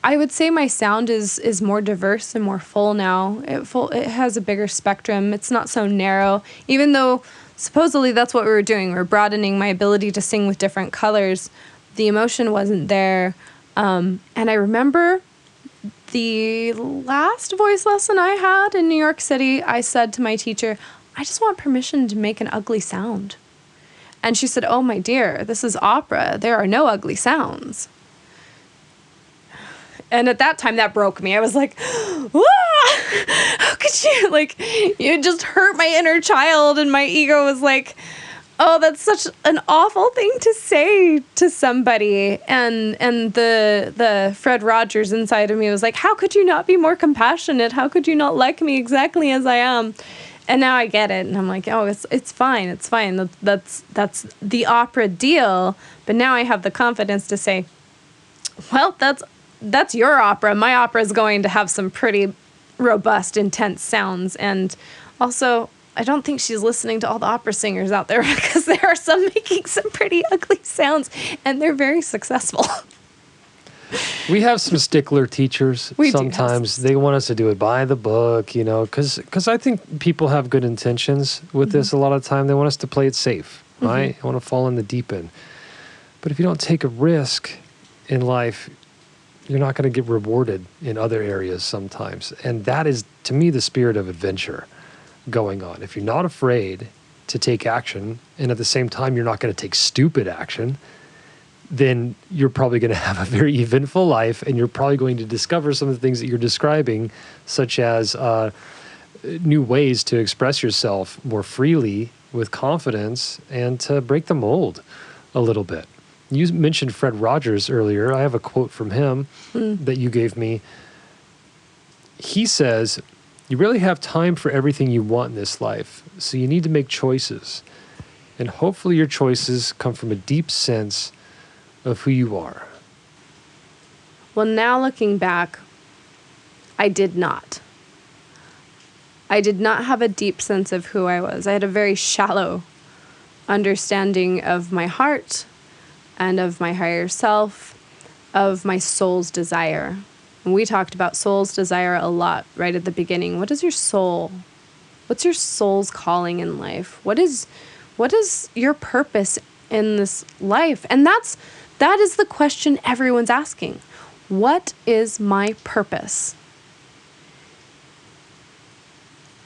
I would say my sound is more diverse and more full now. It has a bigger spectrum. It's not so narrow, even though supposedly that's what we were doing. We were broadening my ability to sing with different colors. The emotion wasn't there. And I remember the last voice lesson I had in New York City, I said to my teacher, I just want permission to make an ugly sound. And she said, "Oh, my dear, this is opera. There are no ugly sounds." And at that time, that broke me. I was like, "Wah! How could you?" Like, you just hurt my inner child. And my ego was like, "Oh, that's such an awful thing to say to somebody." And the Fred Rogers inside of me was like, "How could you not be more compassionate? How could you not like me exactly as I am?" And now I get it, and I'm like, "Oh, it's fine. It's fine. That's the opera deal." But now I have the confidence to say, "Well, that's your opera. My opera is going to have some pretty robust, intense sounds." And also, I don't think she's listening to all the opera singers out there, because there are some making some pretty ugly sounds, and they're very successful. We have some stickler teachers. We do Sometimes they want us to do it by the book, because I think people have good intentions with this a lot of the time. They want us to play it safe, right? They want to fall in the deep end. But if you don't take a risk in life, you're not going to get rewarded in other areas sometimes. And that is, to me, the spirit of adventure going on. If you're not afraid to take action, and at the same time, you're not going to take stupid action, then you're probably going to have a very eventful life, and you're probably going to discover some of the things that you're describing, such as new ways to express yourself more freely with confidence and to break the mold a little bit. You mentioned Fred Rogers earlier. I have a quote from him that you gave me. He says, "You really have time for everything you want in this life, so you need to make choices. And hopefully your choices come from a deep sense of who you are." Well, now looking back, I did not. I did not have a deep sense of who I was. I had a very shallow understanding of my heart and of my higher self, of my soul's desire. And we talked about soul's desire a lot right at the beginning. What is your soul? What's your soul's calling in life? What is your purpose in this life? And that is the question everyone's asking. What is my purpose?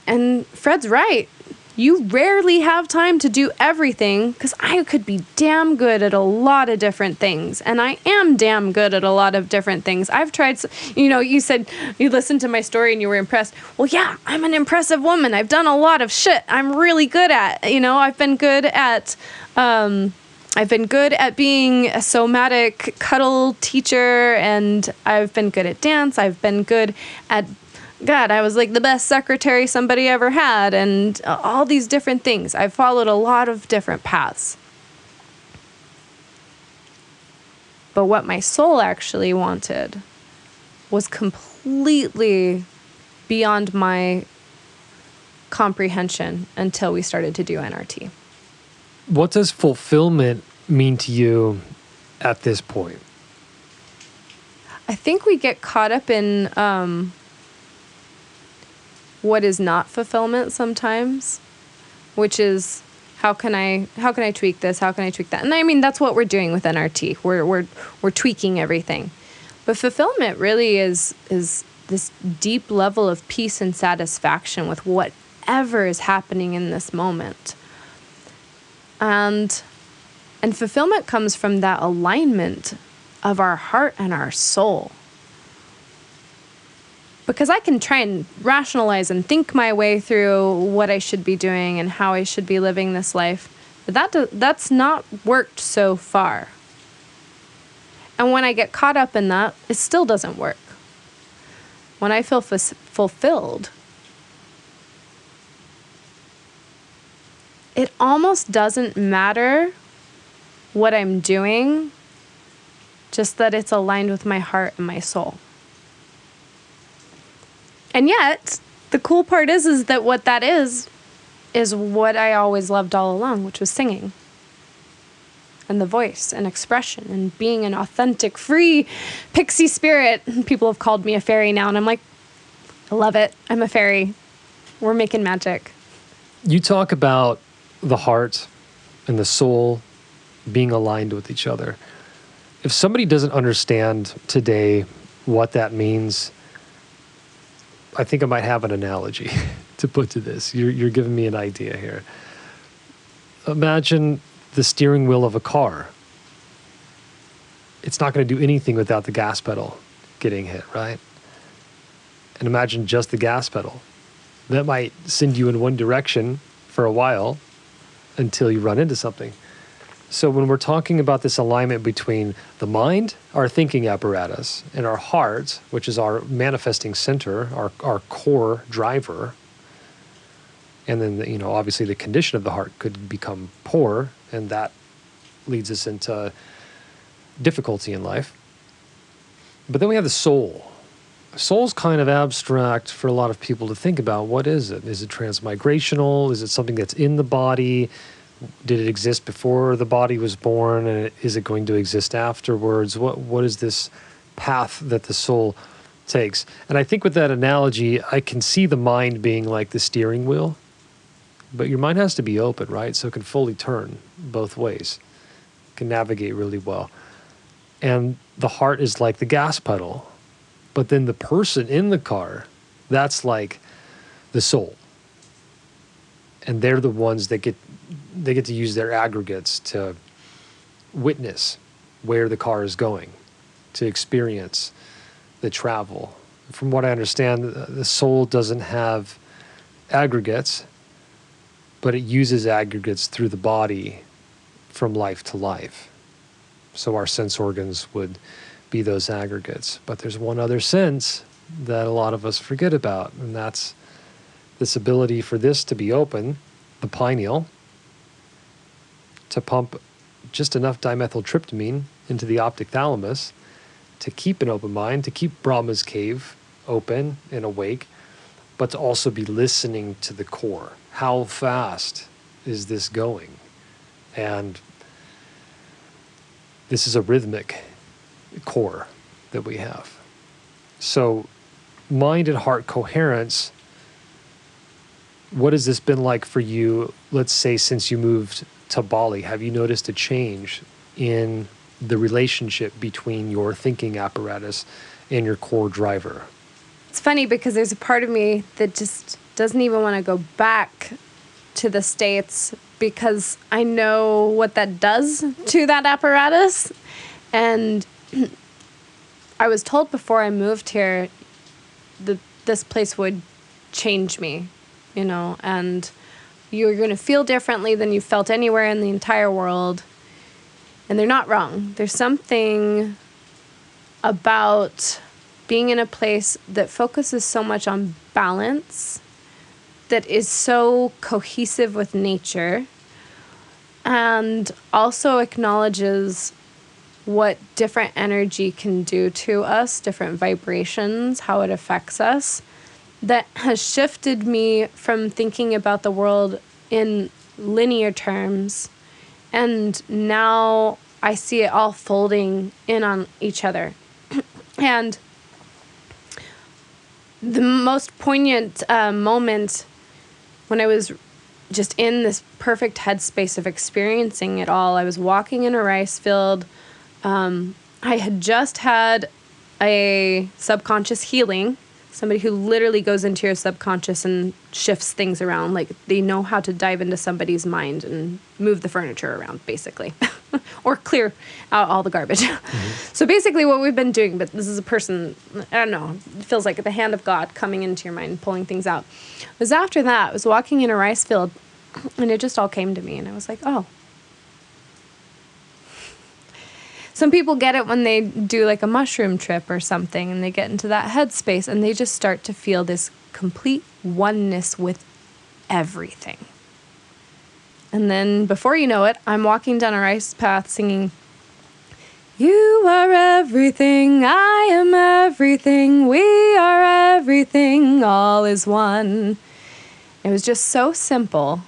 And Fred's right. You rarely have time to do everything, because I could be damn good at a lot of different things. And I am damn good at a lot of different things. I've tried, you said you listened to my story and you were impressed. Well, yeah, I'm an impressive woman. I've done a lot of shit I'm really good at. I've been good at being a somatic cuddle teacher, and I've been good at dance. I've been good at, God, I was like the best secretary somebody ever had, and all these different things. I've followed a lot of different paths. But what my soul actually wanted was completely beyond my comprehension until we started to do NRT. What does fulfillment mean to you at this point? I think we get caught up in what is not fulfillment sometimes, which is how can I tweak this? How can I tweak that? And I mean, that's what we're doing with NRT. We're tweaking everything. But fulfillment really is this deep level of peace and satisfaction with whatever is happening in this moment. And fulfillment comes from that alignment of our heart and our soul. Because I can try and rationalize and think my way through what I should be doing and how I should be living this life. But that's not worked so far. And when I get caught up in that, it still doesn't work. When I feel fulfilled, it almost doesn't matter what I'm doing, just that it's aligned with my heart and my soul. And yet, the cool part is that what that is what I always loved all along, which was singing. And the voice and expression and being an authentic, free pixie spirit. People have called me a fairy now, and I'm like, I love it. I'm a fairy. We're making magic. You talk about the heart and the soul being aligned with each other. If somebody doesn't understand today what that means, I think I might have an analogy to put to this. You're giving me an idea here. Imagine the steering wheel of a car. It's not going to do anything without the gas pedal getting hit, right? And imagine just the gas pedal. That might send you in one direction for a while until you run into something. So when we're talking about this alignment between the mind, our thinking apparatus, and our heart, which is our manifesting center, our core driver, and then, obviously the condition of the heart could become poor, and that leads us into difficulty in life. But then we have the soul. Soul's kind of abstract for a lot of people to think about. What is it? Is it transmigrational? Is it something that's in the body? Did it exist before the body was born? And is it going to exist afterwards? What is this path that the soul takes? And I think with that analogy, I can see the mind being like the steering wheel. But your mind has to be open, right? So it can fully turn both ways. It can navigate really well. And the heart is like the gas pedal. But then the person in the car, that's like the soul. And they're the ones that get to use their aggregates to witness where the car is going, to experience the travel. From what I understand, the soul doesn't have aggregates, but it uses aggregates through the body from life to life. So our sense organs would be those aggregates. But there's one other sense that a lot of us forget about, and that's this ability for this to be open, the pineal, to pump just enough dimethyltryptamine into the optic thalamus to keep an open mind, to keep Brahma's cave open and awake, but to also be listening to the core. How fast is this going? And this is a rhythmic core that we have. So mind and heart coherence, what has this been like for you, let's say, since you moved to Bali? Have you noticed a change in the relationship between your thinking apparatus and your core driver? It's funny because there's a part of me that just doesn't even want to go back to the States because I know what that does to that apparatus. And I was told before I moved here that this place would change me, and you're going to feel differently than you felt anywhere in the entire world. And they're not wrong. There's something about being in a place that focuses so much on balance, that is so cohesive with nature, and also acknowledges what different energy can do to us, different vibrations, how it affects us, that has shifted me from thinking about the world in linear terms, and now I see it all folding in on each other. And the most poignant moment when I was just in this perfect headspace of experiencing it all, I was walking in a rice field. I had just had a subconscious healing, somebody who literally goes into your subconscious and shifts things around. Like they know how to dive into somebody's mind and move the furniture around, basically, or clear out all the garbage. Mm-hmm. So basically what we've been doing, but this is a person, I don't know, it feels like the hand of God coming into your mind, pulling things out. It was after that, I was walking in a rice field and it just all came to me and I was like, oh. Some people get it when they do like a mushroom trip or something and they get into that headspace and they just start to feel this complete oneness with everything. And then before you know it, I'm walking down a rice path singing, "You are everything, I am everything, we are everything, all is one." It was just so simple,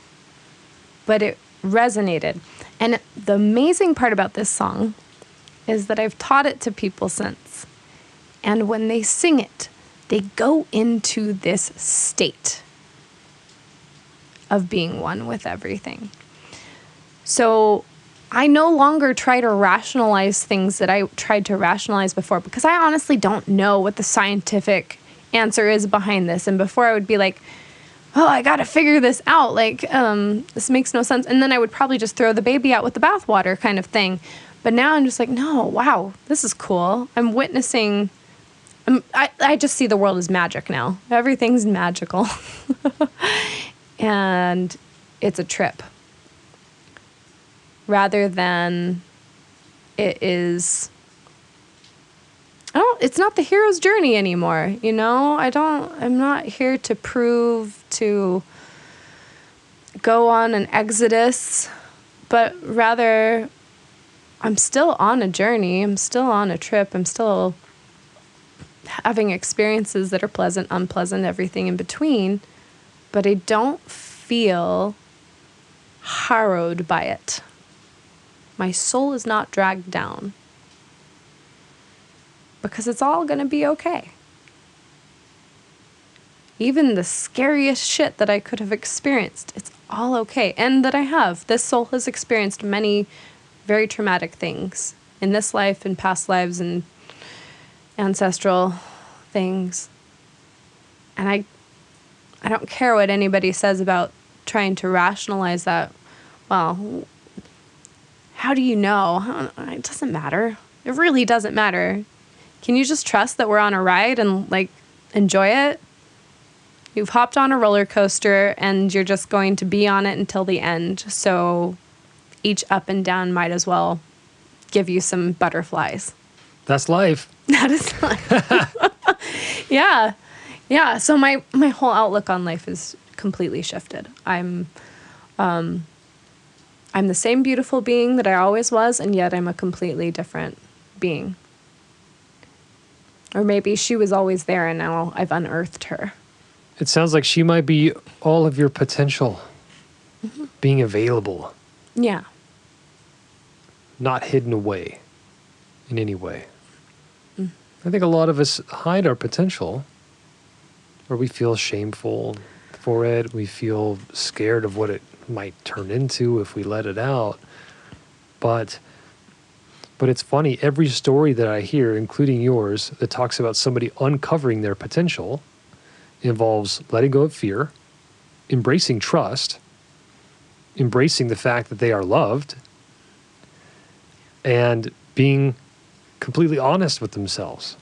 but it resonated. And the amazing part about this song is that I've taught it to people since. And when they sing it, they go into this state of being one with everything. So I no longer try to rationalize things that I tried to rationalize before, because I honestly don't know what the scientific answer is behind this. And before I would be like, oh, I got to figure this out. Like, this makes no sense. And then I would probably just throw the baby out with the bathwater kind of thing. But now I'm just like, no, wow, this is cool. I'm witnessing. I just see the world as magic now. Everything's magical. And it's a trip. Rather than it is... it's not the hero's journey anymore, you know? I'm not here to prove, to go on an exodus, but rather I'm still on a journey. I'm still on a trip. I'm still having experiences that are pleasant, unpleasant, everything in between, but I don't feel harrowed by it. My soul is not dragged down. Because it's all going to be okay. Even the scariest shit that I could have experienced, it's all okay. And that I have. This soul has experienced many very traumatic things in this life, in past lives, and ancestral things. And I don't care what anybody says about trying to rationalize that. Well, how do you know? It doesn't matter. It really doesn't matter. Can you just trust that we're on a ride and, like, enjoy it? You've hopped on a roller coaster and you're just going to be on it until the end. So each up and down might as well give you some butterflies. That's life. That is life. Yeah. Yeah. So my whole outlook on life is completely shifted. I'm the same beautiful being that I always was, and yet I'm a completely different being. Or maybe she was always there and now I've unearthed her. It sounds like she might be all of your potential being available. Yeah. Not hidden away in any way. I think a lot of us hide our potential, or we feel shameful for it. We feel scared of what it might turn into if we let it out. But it's funny, every story that I hear, including yours, that talks about somebody uncovering their potential involves letting go of fear, embracing trust, embracing the fact that they are loved, and being completely honest with themselves.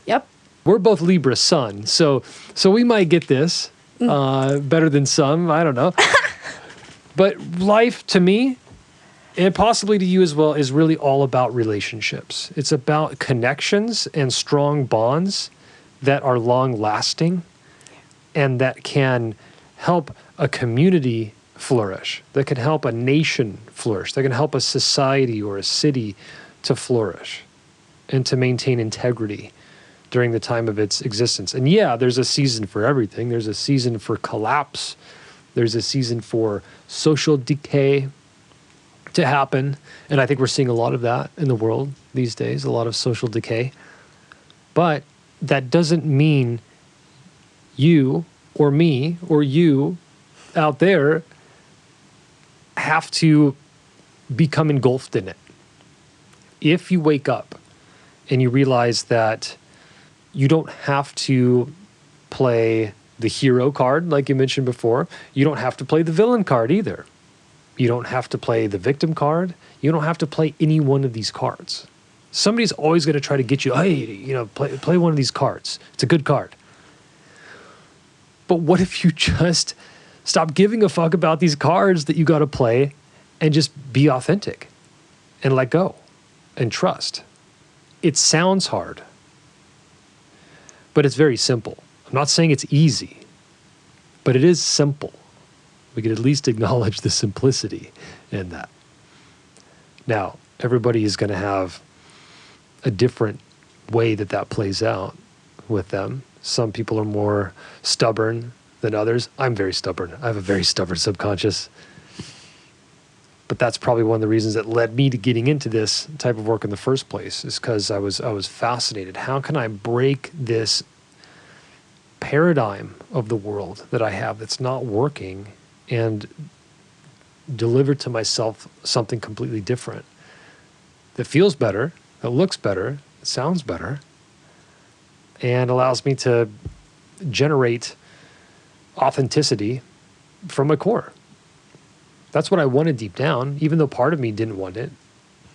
Yep. We're both Libra sun, so we might get this better than some, I don't know. But life, to me, and possibly to you as well, is really all about relationships. It's about connections and strong bonds that are long-lasting and that can help a community flourish, that can help a nation flourish, that can help a society or a city to flourish and to maintain integrity during the time of its existence. And yeah, there's a season for everything. There's a season for collapse. There's a season for social decay to happen. And I think we're seeing a lot of that in the world these days, a lot of social decay. But that doesn't mean you or me or you out there have to become engulfed in it. If you wake up and you realize that you don't have to play the hero card, like you mentioned before, you don't have to play the villain card either. You don't have to play the victim card. You don't have to play any one of these cards. Somebody's always going to try to get you, hey, play one of these cards. It's a good card. But what if you just stop giving a fuck about these cards that you got to play and just be authentic and let go and trust? It sounds hard, but it's very simple. I'm not saying it's easy, but it is simple. We could at least acknowledge the simplicity in that. Now, everybody is going to have a different way that plays out with them. Some people are more stubborn than others. I'm very stubborn. I have a very stubborn subconscious. But that's probably one of the reasons that led me to getting into this type of work in the first place, is because I was fascinated. How can I break this paradigm of the world that I have that's not working and deliver to myself something completely different that feels better, that looks better, that sounds better, and allows me to generate authenticity from my core. That's what I wanted deep down, even though part of me didn't want it.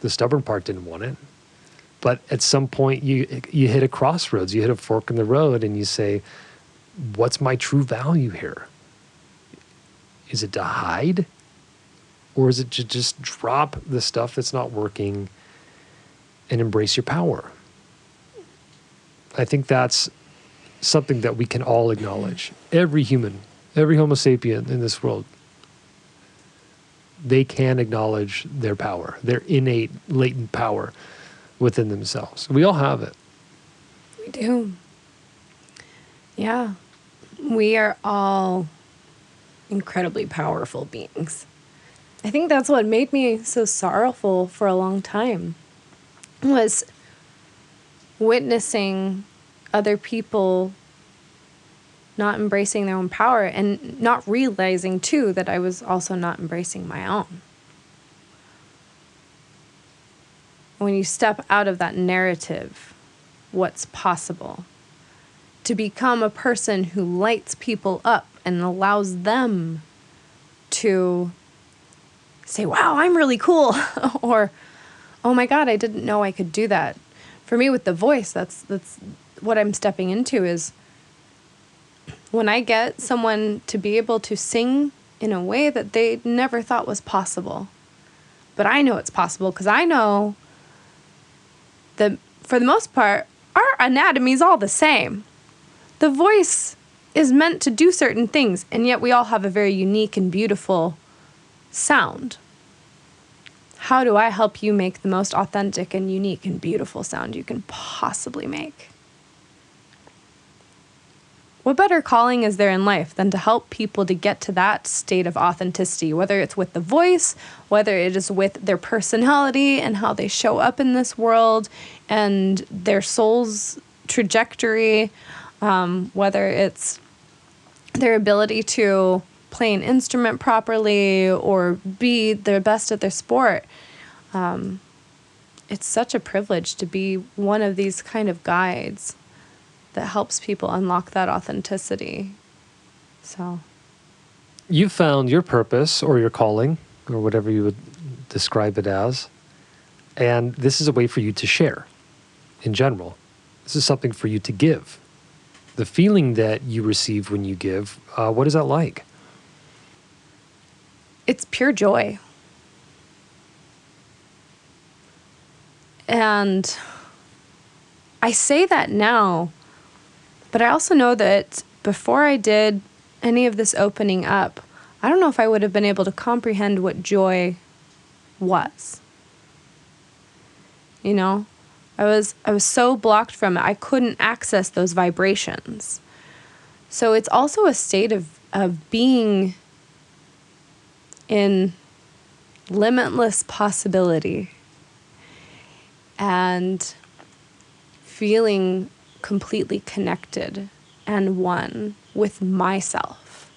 The stubborn part didn't want it. But at some point, you hit a crossroads, you hit a fork in the road, and you say, what's my true value here? Is it to hide? Or is it to just drop the stuff that's not working and embrace your power? I think that's something that we can all acknowledge. Every human, every Homo sapien in this world, they can acknowledge their power, their innate, latent power within themselves. We all have it. We do. Yeah. We are all incredibly powerful beings. I think that's what made me so sorrowful for a long time, was witnessing other people not embracing their own power and not realizing, too, that I was also not embracing my own. When you step out of that narrative, what's possible? To become a person who lights people up and allows them to say, wow, I'm really cool. Or, oh my God, I didn't know I could do that. For me, with the voice, that's what I'm stepping into, is when I get someone to be able to sing in a way that they never thought was possible. But I know it's possible because I know that for the most part, our anatomy is all the same. The voice is meant to do certain things, and yet we all have a very unique and beautiful sound. How do I help you make the most authentic and unique and beautiful sound you can possibly make? What better calling is there in life than to help people to get to that state of authenticity, whether it's with the voice, whether it is with their personality and how they show up in this world and their soul's trajectory, whether it's their ability to play an instrument properly or be the best at their sport. It's such a privilege to be one of these kind of guides that helps people unlock that authenticity. So, You found your purpose or your calling, or whatever you would describe it as, and this is a way for you to share in general. This is something for you to give. The feeling that you receive when you give, what is that like? it's pure joy. And I say that now, but I also know that before I did any of this opening up, I don't know if I would have been able to comprehend what joy was. You know, I was so blocked from it. I couldn't access those vibrations. So it's also a state of being in limitless possibility and feeling completely connected and one with myself,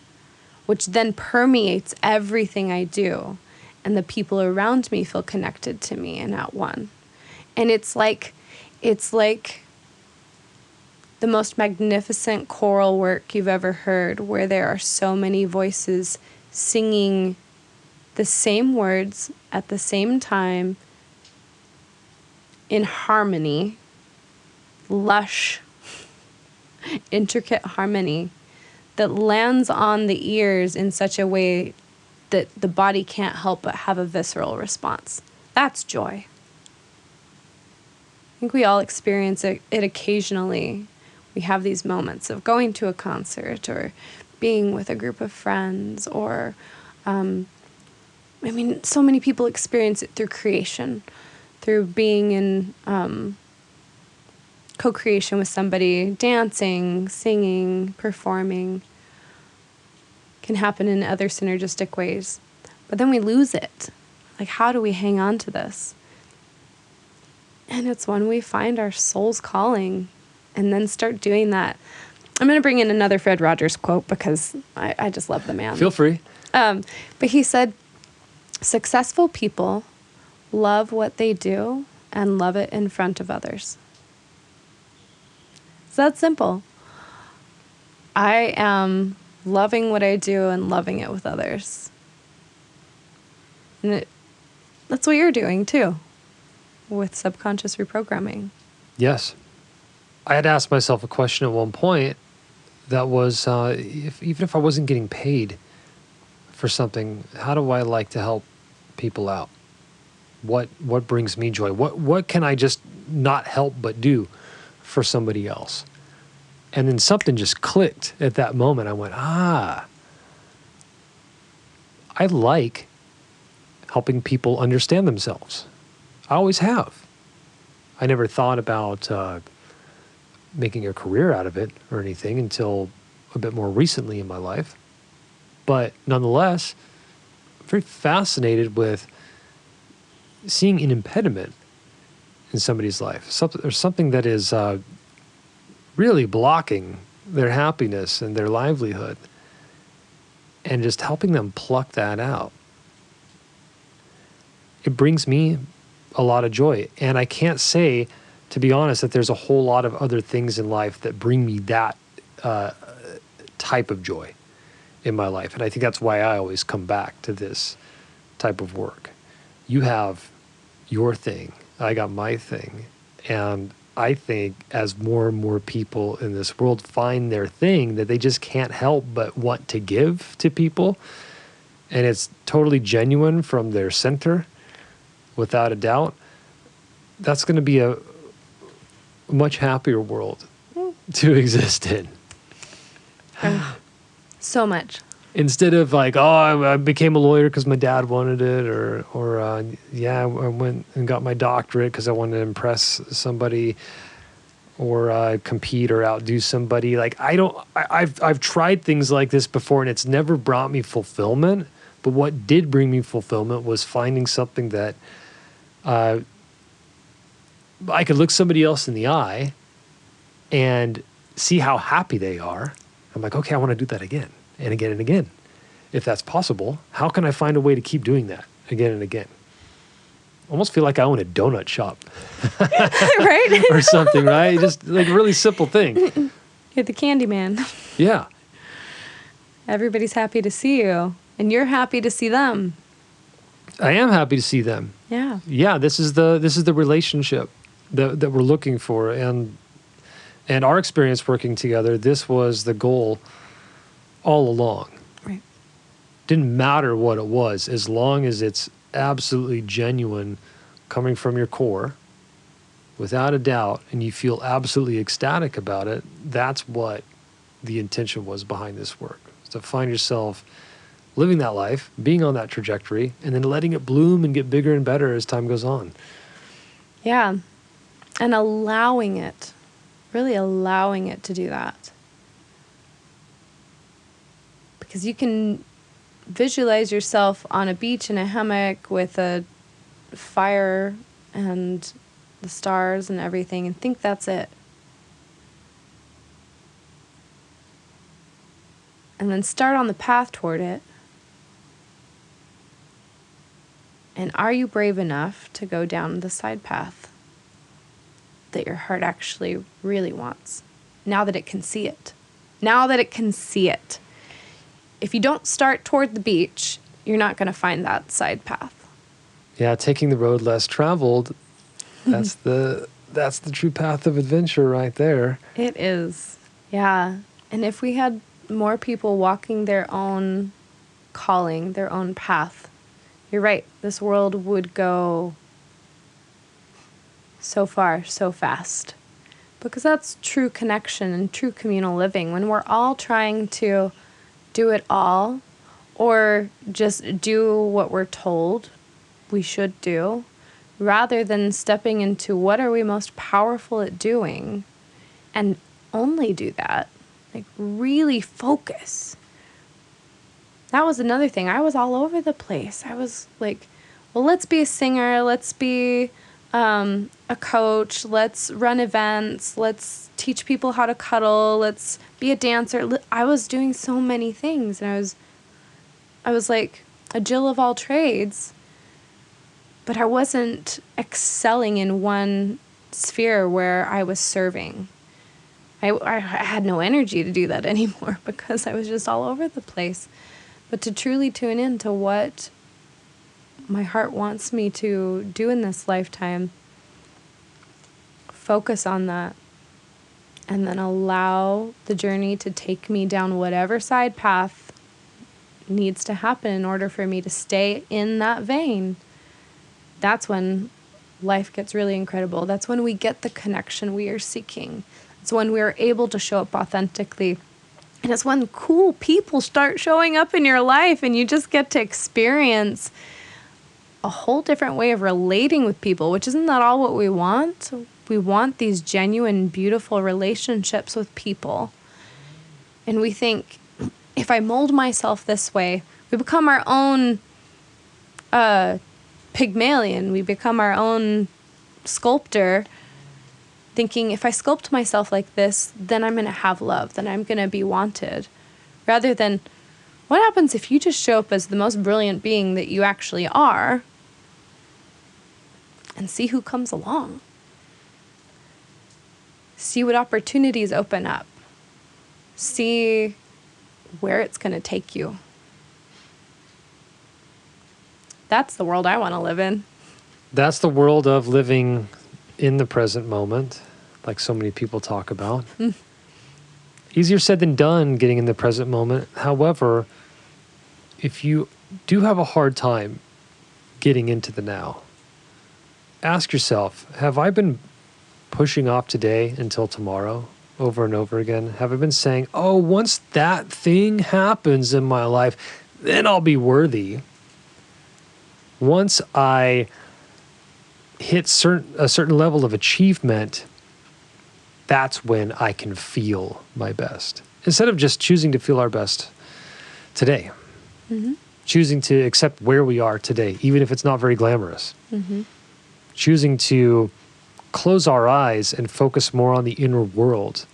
which then permeates everything I do, and the people around me feel connected to me and at one. And it's like the most magnificent choral work you've ever heard, where there are so many voices singing the same words at the same time in harmony, lush, intricate harmony that lands on the ears in such a way that the body can't help but have a visceral response. That's joy. I think we all experience it occasionally. We have these moments of going to a concert or being with a group of friends, or, so many people experience it through creation, through being in co-creation with somebody, dancing, singing, performing. Can happen in other synergistic ways. But then we lose it. Like, how do we hang on to this? And it's when we find our soul's calling and then start doing that. I'm going to bring in another Fred Rogers quote because I just love the man. Feel free. But he said, successful people love what they do and love it in front of others. It's that simple. I am loving what I do and loving it with others. And that's what you're doing too with subconscious reprogramming. Yes. I had asked myself a question at one point that was, even if I wasn't getting paid for something, how do I like to help people out? What brings me joy? What can I just not help but do for somebody else? And then something just clicked at that moment. I went, I like helping people understand themselves. I always have. I never thought about making a career out of it or anything until a bit more recently in my life. But nonetheless, I'm very fascinated with seeing an impediment in somebody's life, something that is really blocking their happiness and their livelihood, and just helping them pluck that out. It brings me a lot of joy. And I can't say, to be honest, that there's a whole lot of other things in life that bring me that type of joy in my life. And I think that's why I always come back to this type of work. You have your thing, I got my thing. And I think as more and more people in this world find their thing that they just can't help but want to give to people, and it's totally genuine from their center, without a doubt, that's going to be a much happier world to exist in. So much. Instead of like, I became a lawyer because my dad wanted it, or I went and got my doctorate because I wanted to impress somebody, or compete or outdo somebody. Like I've tried things like this before, and it's never brought me fulfillment. But what did bring me fulfillment was finding something that I could look somebody else in the eye and see how happy they are. I'm like, okay, I want to do that again and again and again. If that's possible, how can I find a way to keep doing that again and again? Almost feel like I own a donut shop. Right? Or something, right? Just like a really simple thing. You're the candy man. Yeah. Everybody's happy to see you, and you're happy to see them. I am happy to see them. Yeah. Yeah, this is the relationship that we're looking for, and our experience working together, this was the goal all along. Right. Didn't matter what it was, as long as it's absolutely genuine, coming from your core, without a doubt, and you feel absolutely ecstatic about it. That's what the intention was behind this work, to find yourself living that life, being on that trajectory, and then letting it bloom and get bigger and better as time goes on. Yeah. And allowing it, really allowing it to do that. Because you can visualize yourself on a beach in a hammock with a fire and the stars and everything and think that's it. And then start on the path toward it. And are you brave enough to go down the side path that your heart actually really wants? Now that it can see it. Now that it can see it. If you don't start toward the beach, you're not going to find that side path. Yeah, taking the road less traveled, that's the true path of adventure right there. It is. Yeah. And if we had more people walking their own calling, their own path, you're right, this world would go so far, so fast. Because that's true connection and true communal living. When we're all trying to do it all, or just do what we're told we should do, rather than stepping into what are we most powerful at doing and only do that. Like, really focus. That was another thing. I was all over the place. I was like, well, let's be a singer. Let's be a coach. Let's run events. Let's teach people how to cuddle. Let's be a dancer. I was doing so many things. And I was like a Jill of all trades. But I wasn't excelling in one sphere where I was serving. I had no energy to do that anymore because I was just all over the place. But to truly tune in to what my heart wants me to do in this lifetime, focus on that, and then allow the journey to take me down whatever side path needs to happen in order for me to stay in that vein. That's when life gets really incredible. That's when we get the connection we are seeking. It's when we are able to show up authentically. And it's when cool people start showing up in your life and you just get to experience a whole different way of relating with people, which isn't that all what we want? We want these genuine, beautiful relationships with people. And we think, if I mold myself this way, we become our own Pygmalion. We become our own sculptor, thinking if I sculpt myself like this, then I'm going to have love, then I'm going to be wanted. Rather than, what happens if you just show up as the most brilliant being that you actually are and see who comes along? See what opportunities open up. See where it's going to take you. That's the world I want to live in. That's the world of living in the present moment, like so many people talk about. Easier said than done, getting in the present moment. However, if you do have a hard time getting into the now, ask yourself, have I been pushing off today until tomorrow over and over again? Have I been saying, oh, once that thing happens in my life, then I'll be worthy? Once I hit a certain level of achievement, that's when I can feel my best. Instead of just choosing to feel our best today. Mm-hmm. Choosing to accept where we are today, even if it's not very glamorous. Mm-hmm. Choosing to close our eyes and focus more on the inner world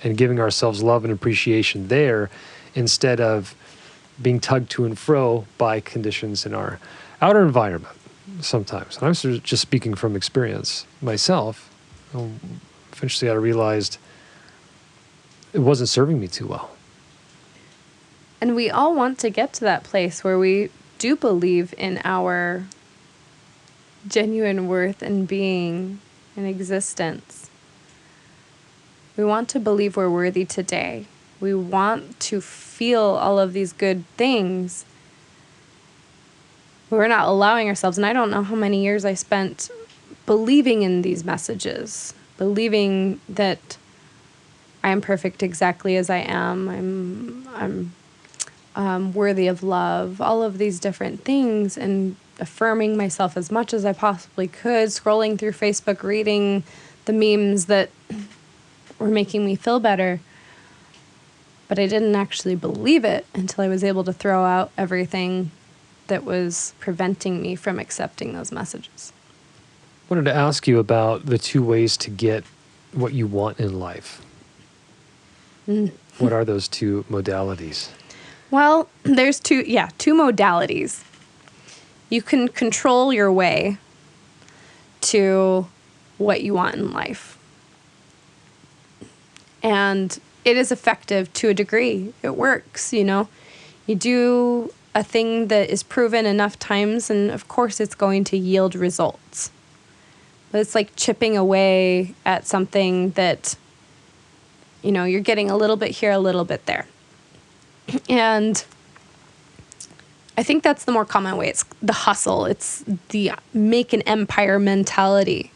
and giving ourselves love and appreciation there instead of being tugged to and fro by conditions in our outer environment sometimes. And I'm just speaking from experience myself. Eventually I realized it wasn't serving me too well. And we all want to get to that place where we do believe in our genuine worth and being and existence. We want to believe we're worthy today. We want to feel all of these good things. We're not allowing ourselves, and I don't know how many years I spent believing in these messages, believing that I am perfect exactly as I am. I'm worthy of love, all of these different things, and affirming myself as much as I possibly could, scrolling through Facebook, reading the memes that were making me feel better. But I didn't actually believe it until I was able to throw out everything that was preventing me from accepting those messages. I wanted to ask you about the two ways to get what you want in life. What are those two modalities? Well, there's two modalities. You can control your way to what you want in life. And it is effective to a degree. It works, you know. You do a thing that is proven enough times, and of course it's going to yield results. But it's like chipping away at something that, you know, you're getting a little bit here, a little bit there. And I think that's the more common way. It's the hustle. It's the make an empire mentality.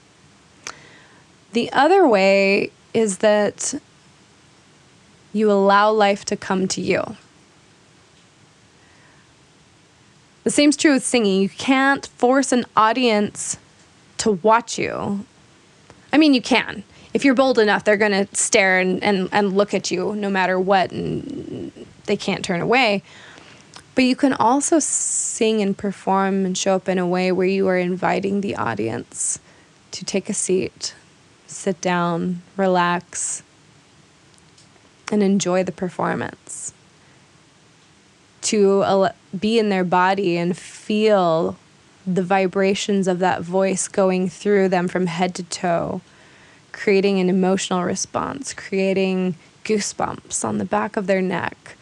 The other way is that you allow life to come to you. The same's true with singing. You can't force an audience to watch you. I mean, you can. If you're bold enough, they're going to stare and look at you no matter what, and they can't turn away. But you can also sing and perform and show up in a way where you are inviting the audience to take a seat, sit down, relax, and enjoy the performance. To be in their body and feel the vibrations of that voice going through them from head to toe. creating an emotional response, creating goosebumps on the back of their neck,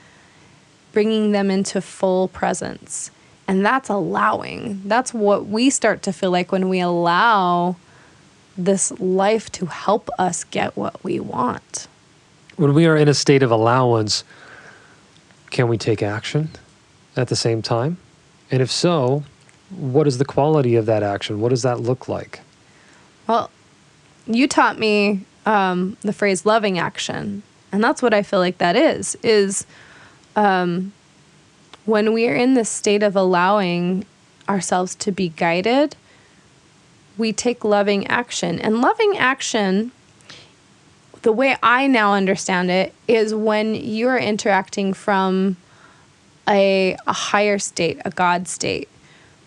bringing them into full presence. And that's allowing. That's what we start to feel like when we allow this life to help us get what we want. When we are in a state of allowance, can we take action at the same time? And if so, what is the quality of that action? What does that look like? Well, you taught me the phrase loving action. And that's what I feel like that is when we are in this state of allowing ourselves to be guided, we take loving action. And loving action, the way I now understand it, is when you're interacting from a higher state, a God state,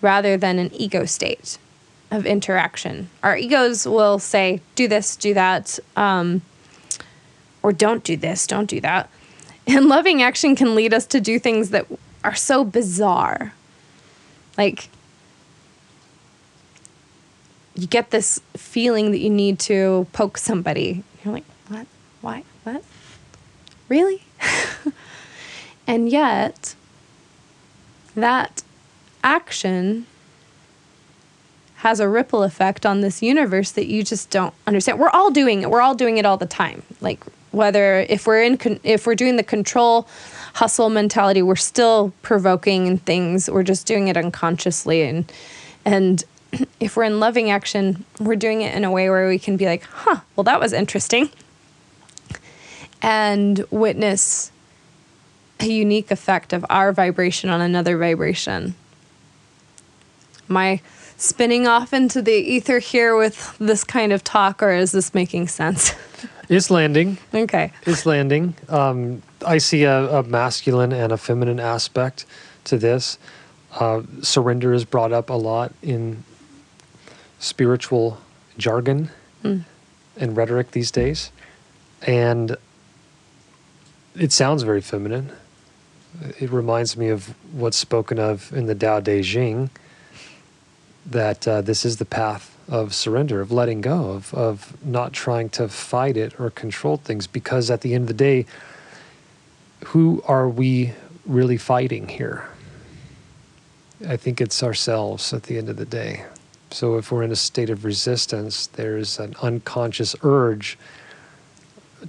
rather than an ego state of interaction. Our egos will say, do this, do that, or don't do this, don't do that. And loving action can lead us to do things that are so bizarre. Like, you get this feeling that you need to poke somebody. You're like, what? Why? What? Really? And yet, that action has a ripple effect on this universe that you just don't understand. We're all doing it. We're all doing it all the time. Like, whether if we're doing the control hustle mentality, we're still provoking things. We're just doing it unconsciously. And if we're in loving action, we're doing it in a way where we can be like, well, that was interesting. And witness a unique effect of our vibration on another vibration. Am I spinning off into the ether here with this kind of talk, or is this making sense? It's landing. Okay. It's landing. I see a masculine and a feminine aspect to this. Surrender is brought up a lot in spiritual jargon and rhetoric these days. And it sounds very feminine. It reminds me of what's spoken of in the Tao Te Ching, that this is the path of surrender, of letting go, of not trying to fight it or control things, because at the end of the day, who are we really fighting here? I think it's ourselves at the end of the day. So if we're in a state of resistance, there's an unconscious urge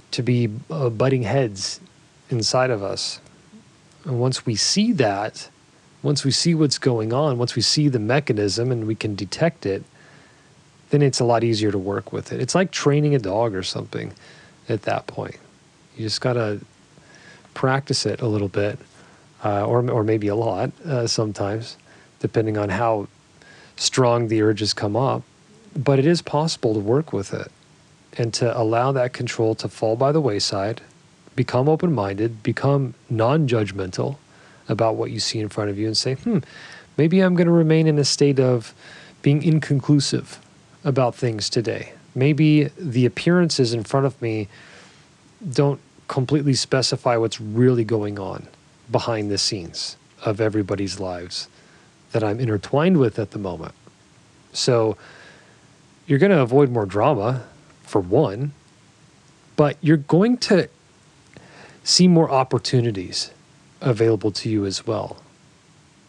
to be butting heads inside of us. And once we see that, once we see what's going on, once we see the mechanism and we can detect it, then it's a lot easier to work with it. It's like training a dog or something at that point. You just got to practice it a little bit, or maybe a lot sometimes, depending on how strong the urges come up. But it is possible to work with it and to allow that control to fall by the wayside, become open-minded, become non-judgmental about what you see in front of you, and say, maybe I'm going to remain in a state of being inconclusive about things today. Maybe the appearances in front of me don't completely specify what's really going on behind the scenes of everybody's lives that I'm intertwined with at the moment. So you're going to avoid more drama, for one, but you're going to see more opportunities available to you as well.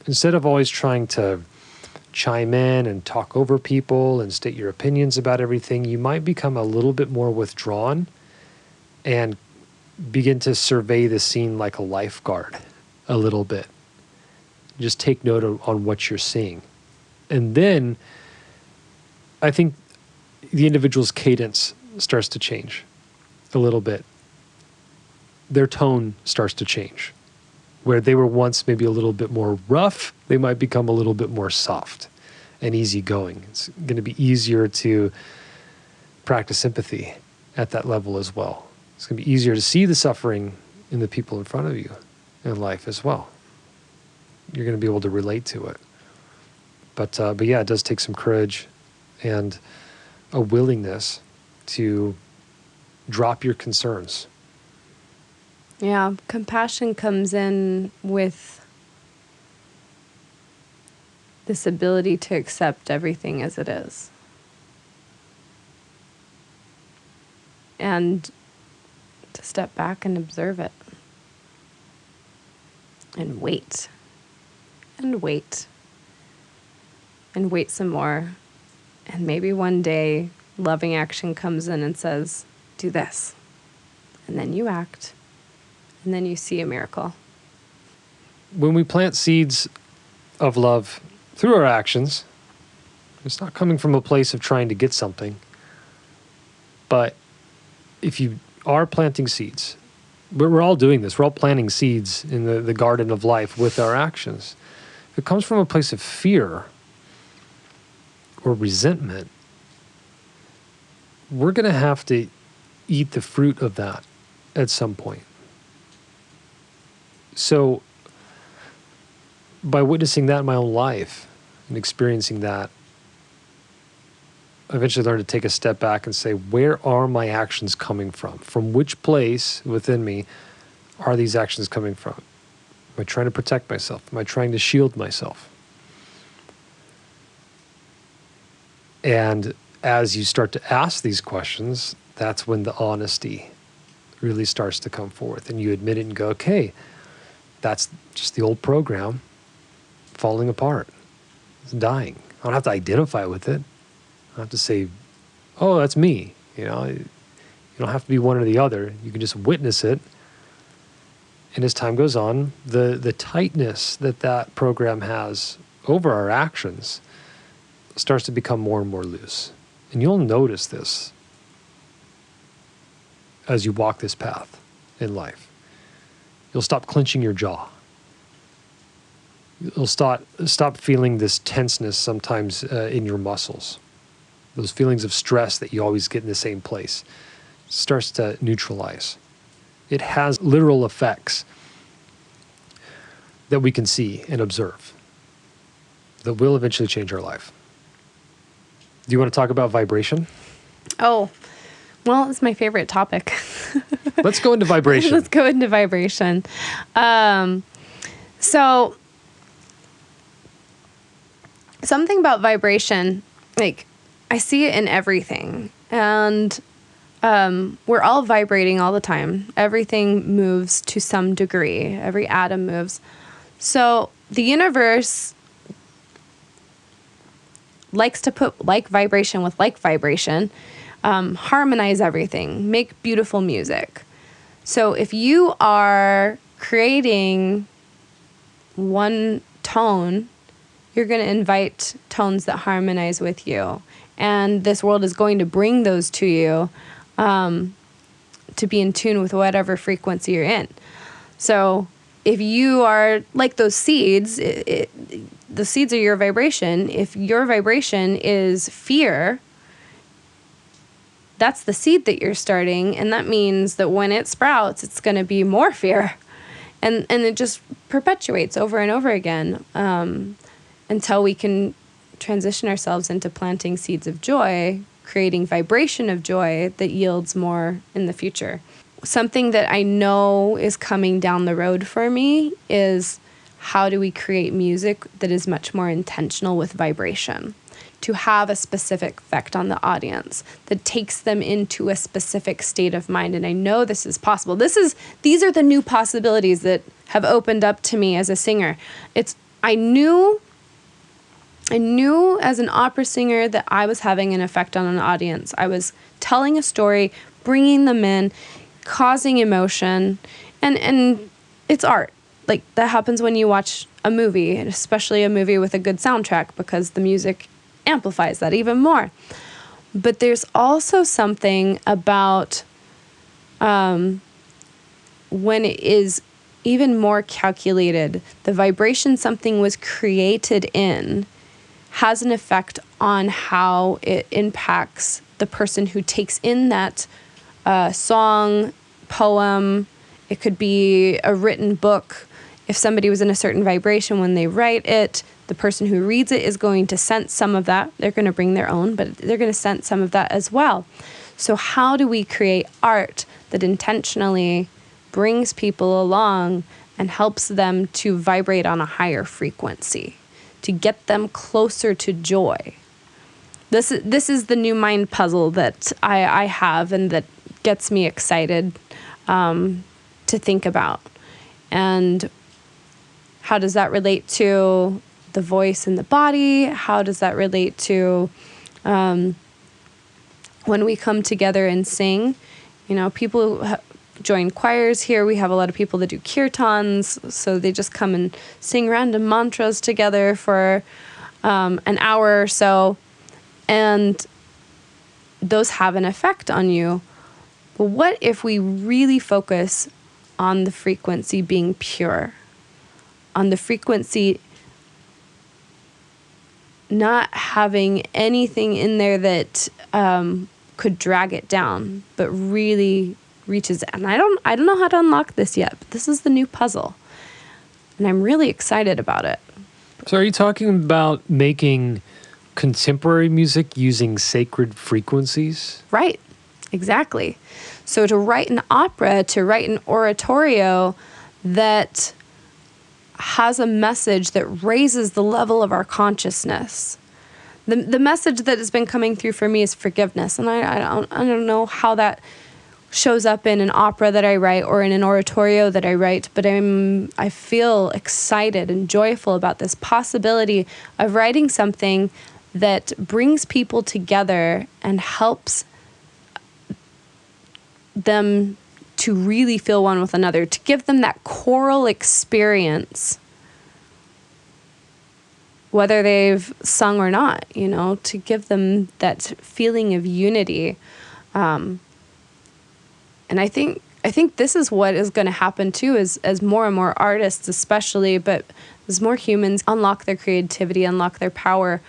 Instead of always trying to chime in and talk over people and state your opinions about everything, you might become a little bit more withdrawn and begin to survey the scene like a lifeguard a little bit. Just take note on what you're seeing. And then I think the individual's cadence starts to change a little bit. Their tone starts to change. Where they were once maybe a little bit more rough, they might become a little bit more soft and easygoing. It's going to be easier to practice empathy at that level as well. It's going to be easier to see the suffering in the people in front of you in life as well. You're going to be able to relate to it. But yeah, it does take some courage and a willingness to drop your concerns. Yeah, compassion comes in with this ability to accept everything as it is. and to step back and observe it. And wait. And wait. And wait some more. And maybe one day, loving action comes in and says, do this. And then you act. And then you see a miracle. When we plant seeds of love through our actions, it's not coming from a place of trying to get something. But if you are planting seeds, we're all doing this. We're all planting seeds in the garden of life with our actions. If it comes from a place of fear or resentment, we're going to have to eat the fruit of that at some point. So by witnessing that in my own life and experiencing that, I eventually learned to take a step back and say, where are my actions coming from? From which place within me are these actions coming from? Am I trying to protect myself? Am I trying to shield myself? And as you start to ask these questions, that's when the honesty really starts to come forth. And you admit it and go, okay, that's just the old program falling apart. It's dying. I don't have to identify with it. I have to say, oh, that's me. You don't have to be one or the other. You can just witness it. And as time goes on, the tightness that program has over our actions starts to become more and more loose. And you'll notice this as you walk this path in life. You'll stop clenching your jaw. You'll stop feeling this tenseness sometimes in your muscles. Those feelings of stress that you always get in the same place starts to neutralize. It has literal effects that we can see and observe that will eventually change our life. Do you want to talk about vibration? Oh, well, it's my favorite topic. Let's go into vibration. Let's go into vibration. So something about vibration, like I see it in everything, and we're all vibrating all the time. Everything moves to some degree. Every atom moves. So the universe likes to put like vibration with like vibration, harmonize everything, make beautiful music. So if you are creating one tone, you're going to invite tones that harmonize with you. And this world is going to bring those to you to be in tune with whatever frequency you're in. So if you are like those seeds, the seeds are your vibration. If your vibration is fear, that's the seed that you're starting. And that means that when it sprouts, it's going to be more fear. And it just perpetuates over and over again until we can transition ourselves into planting seeds of joy, creating vibration of joy that yields more in the future. Something that I know is coming down the road for me is how do we create music that is much more intentional with vibration to have a specific effect on the audience that takes them into a specific state of mind. And I know this is possible. These are the new possibilities that have opened up to me as a singer. I knew as an opera singer that I was having an effect on an audience. I was telling a story, bringing them in, causing emotion, and it's art. Like that happens when you watch a movie, especially a movie with a good soundtrack, because the music amplifies that even more. But there's also something about when it is even more calculated, the vibration something was created in has an effect on how it impacts the person who takes in that song, poem. It could be a written book. If somebody was in a certain vibration when they write it, the person who reads it is going to sense some of that. They're going to bring their own, but they're going to sense some of that as well. So how do we create art that intentionally brings people along and helps them to vibrate on a higher frequency, to get them closer to joy? This is the new mind puzzle that I have and that gets me excited to think about. And how does that relate to the voice and the body? How does that relate to when we come together and sing? You know, people join choirs here. We have a lot of people that do kirtans, so they just come and sing random mantras together for an hour or so, and those have an effect on you. But what if we really focus on the frequency being pure, on the frequency not having anything in there that could drag it down, but really reaches? And I don't know how to unlock this yet, but this is the new puzzle, and I'm really excited about it. So are you talking about making contemporary music using sacred frequencies? Right, exactly. So to write an opera, to write an oratorio that has a message that raises the level of our consciousness. The message that has been coming through for me is forgiveness, and I don't know how that shows up in an opera that I write or in an oratorio that I write, but I feel excited and joyful about this possibility of writing something that brings people together and helps them to really feel one with another, to give them that choral experience, whether they've sung or not, you know, to give them that feeling of unity. And I think this is what is going to happen too, as more and more artists especially, but as more humans unlock their creativity, unlock their power,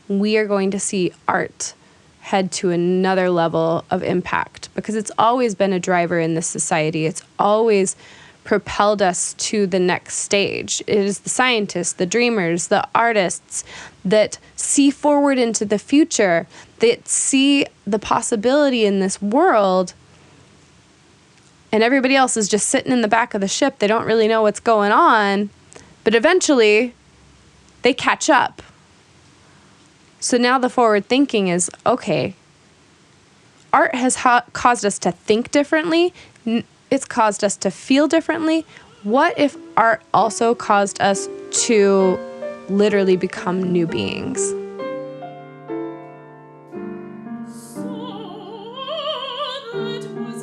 we are going to see art head to another level of impact, because it's always been a driver in this society. It's always propelled us to the next stage. It is the scientists, the dreamers, the artists that see forward into the future, that see the possibility in this world, and everybody else is just sitting in the back of the ship. They don't really know what's going on, but eventually they catch up. So now the forward thinking is, okay, art has caused us to think differently. It's caused us to feel differently. What if art also caused us to literally become new beings? So that was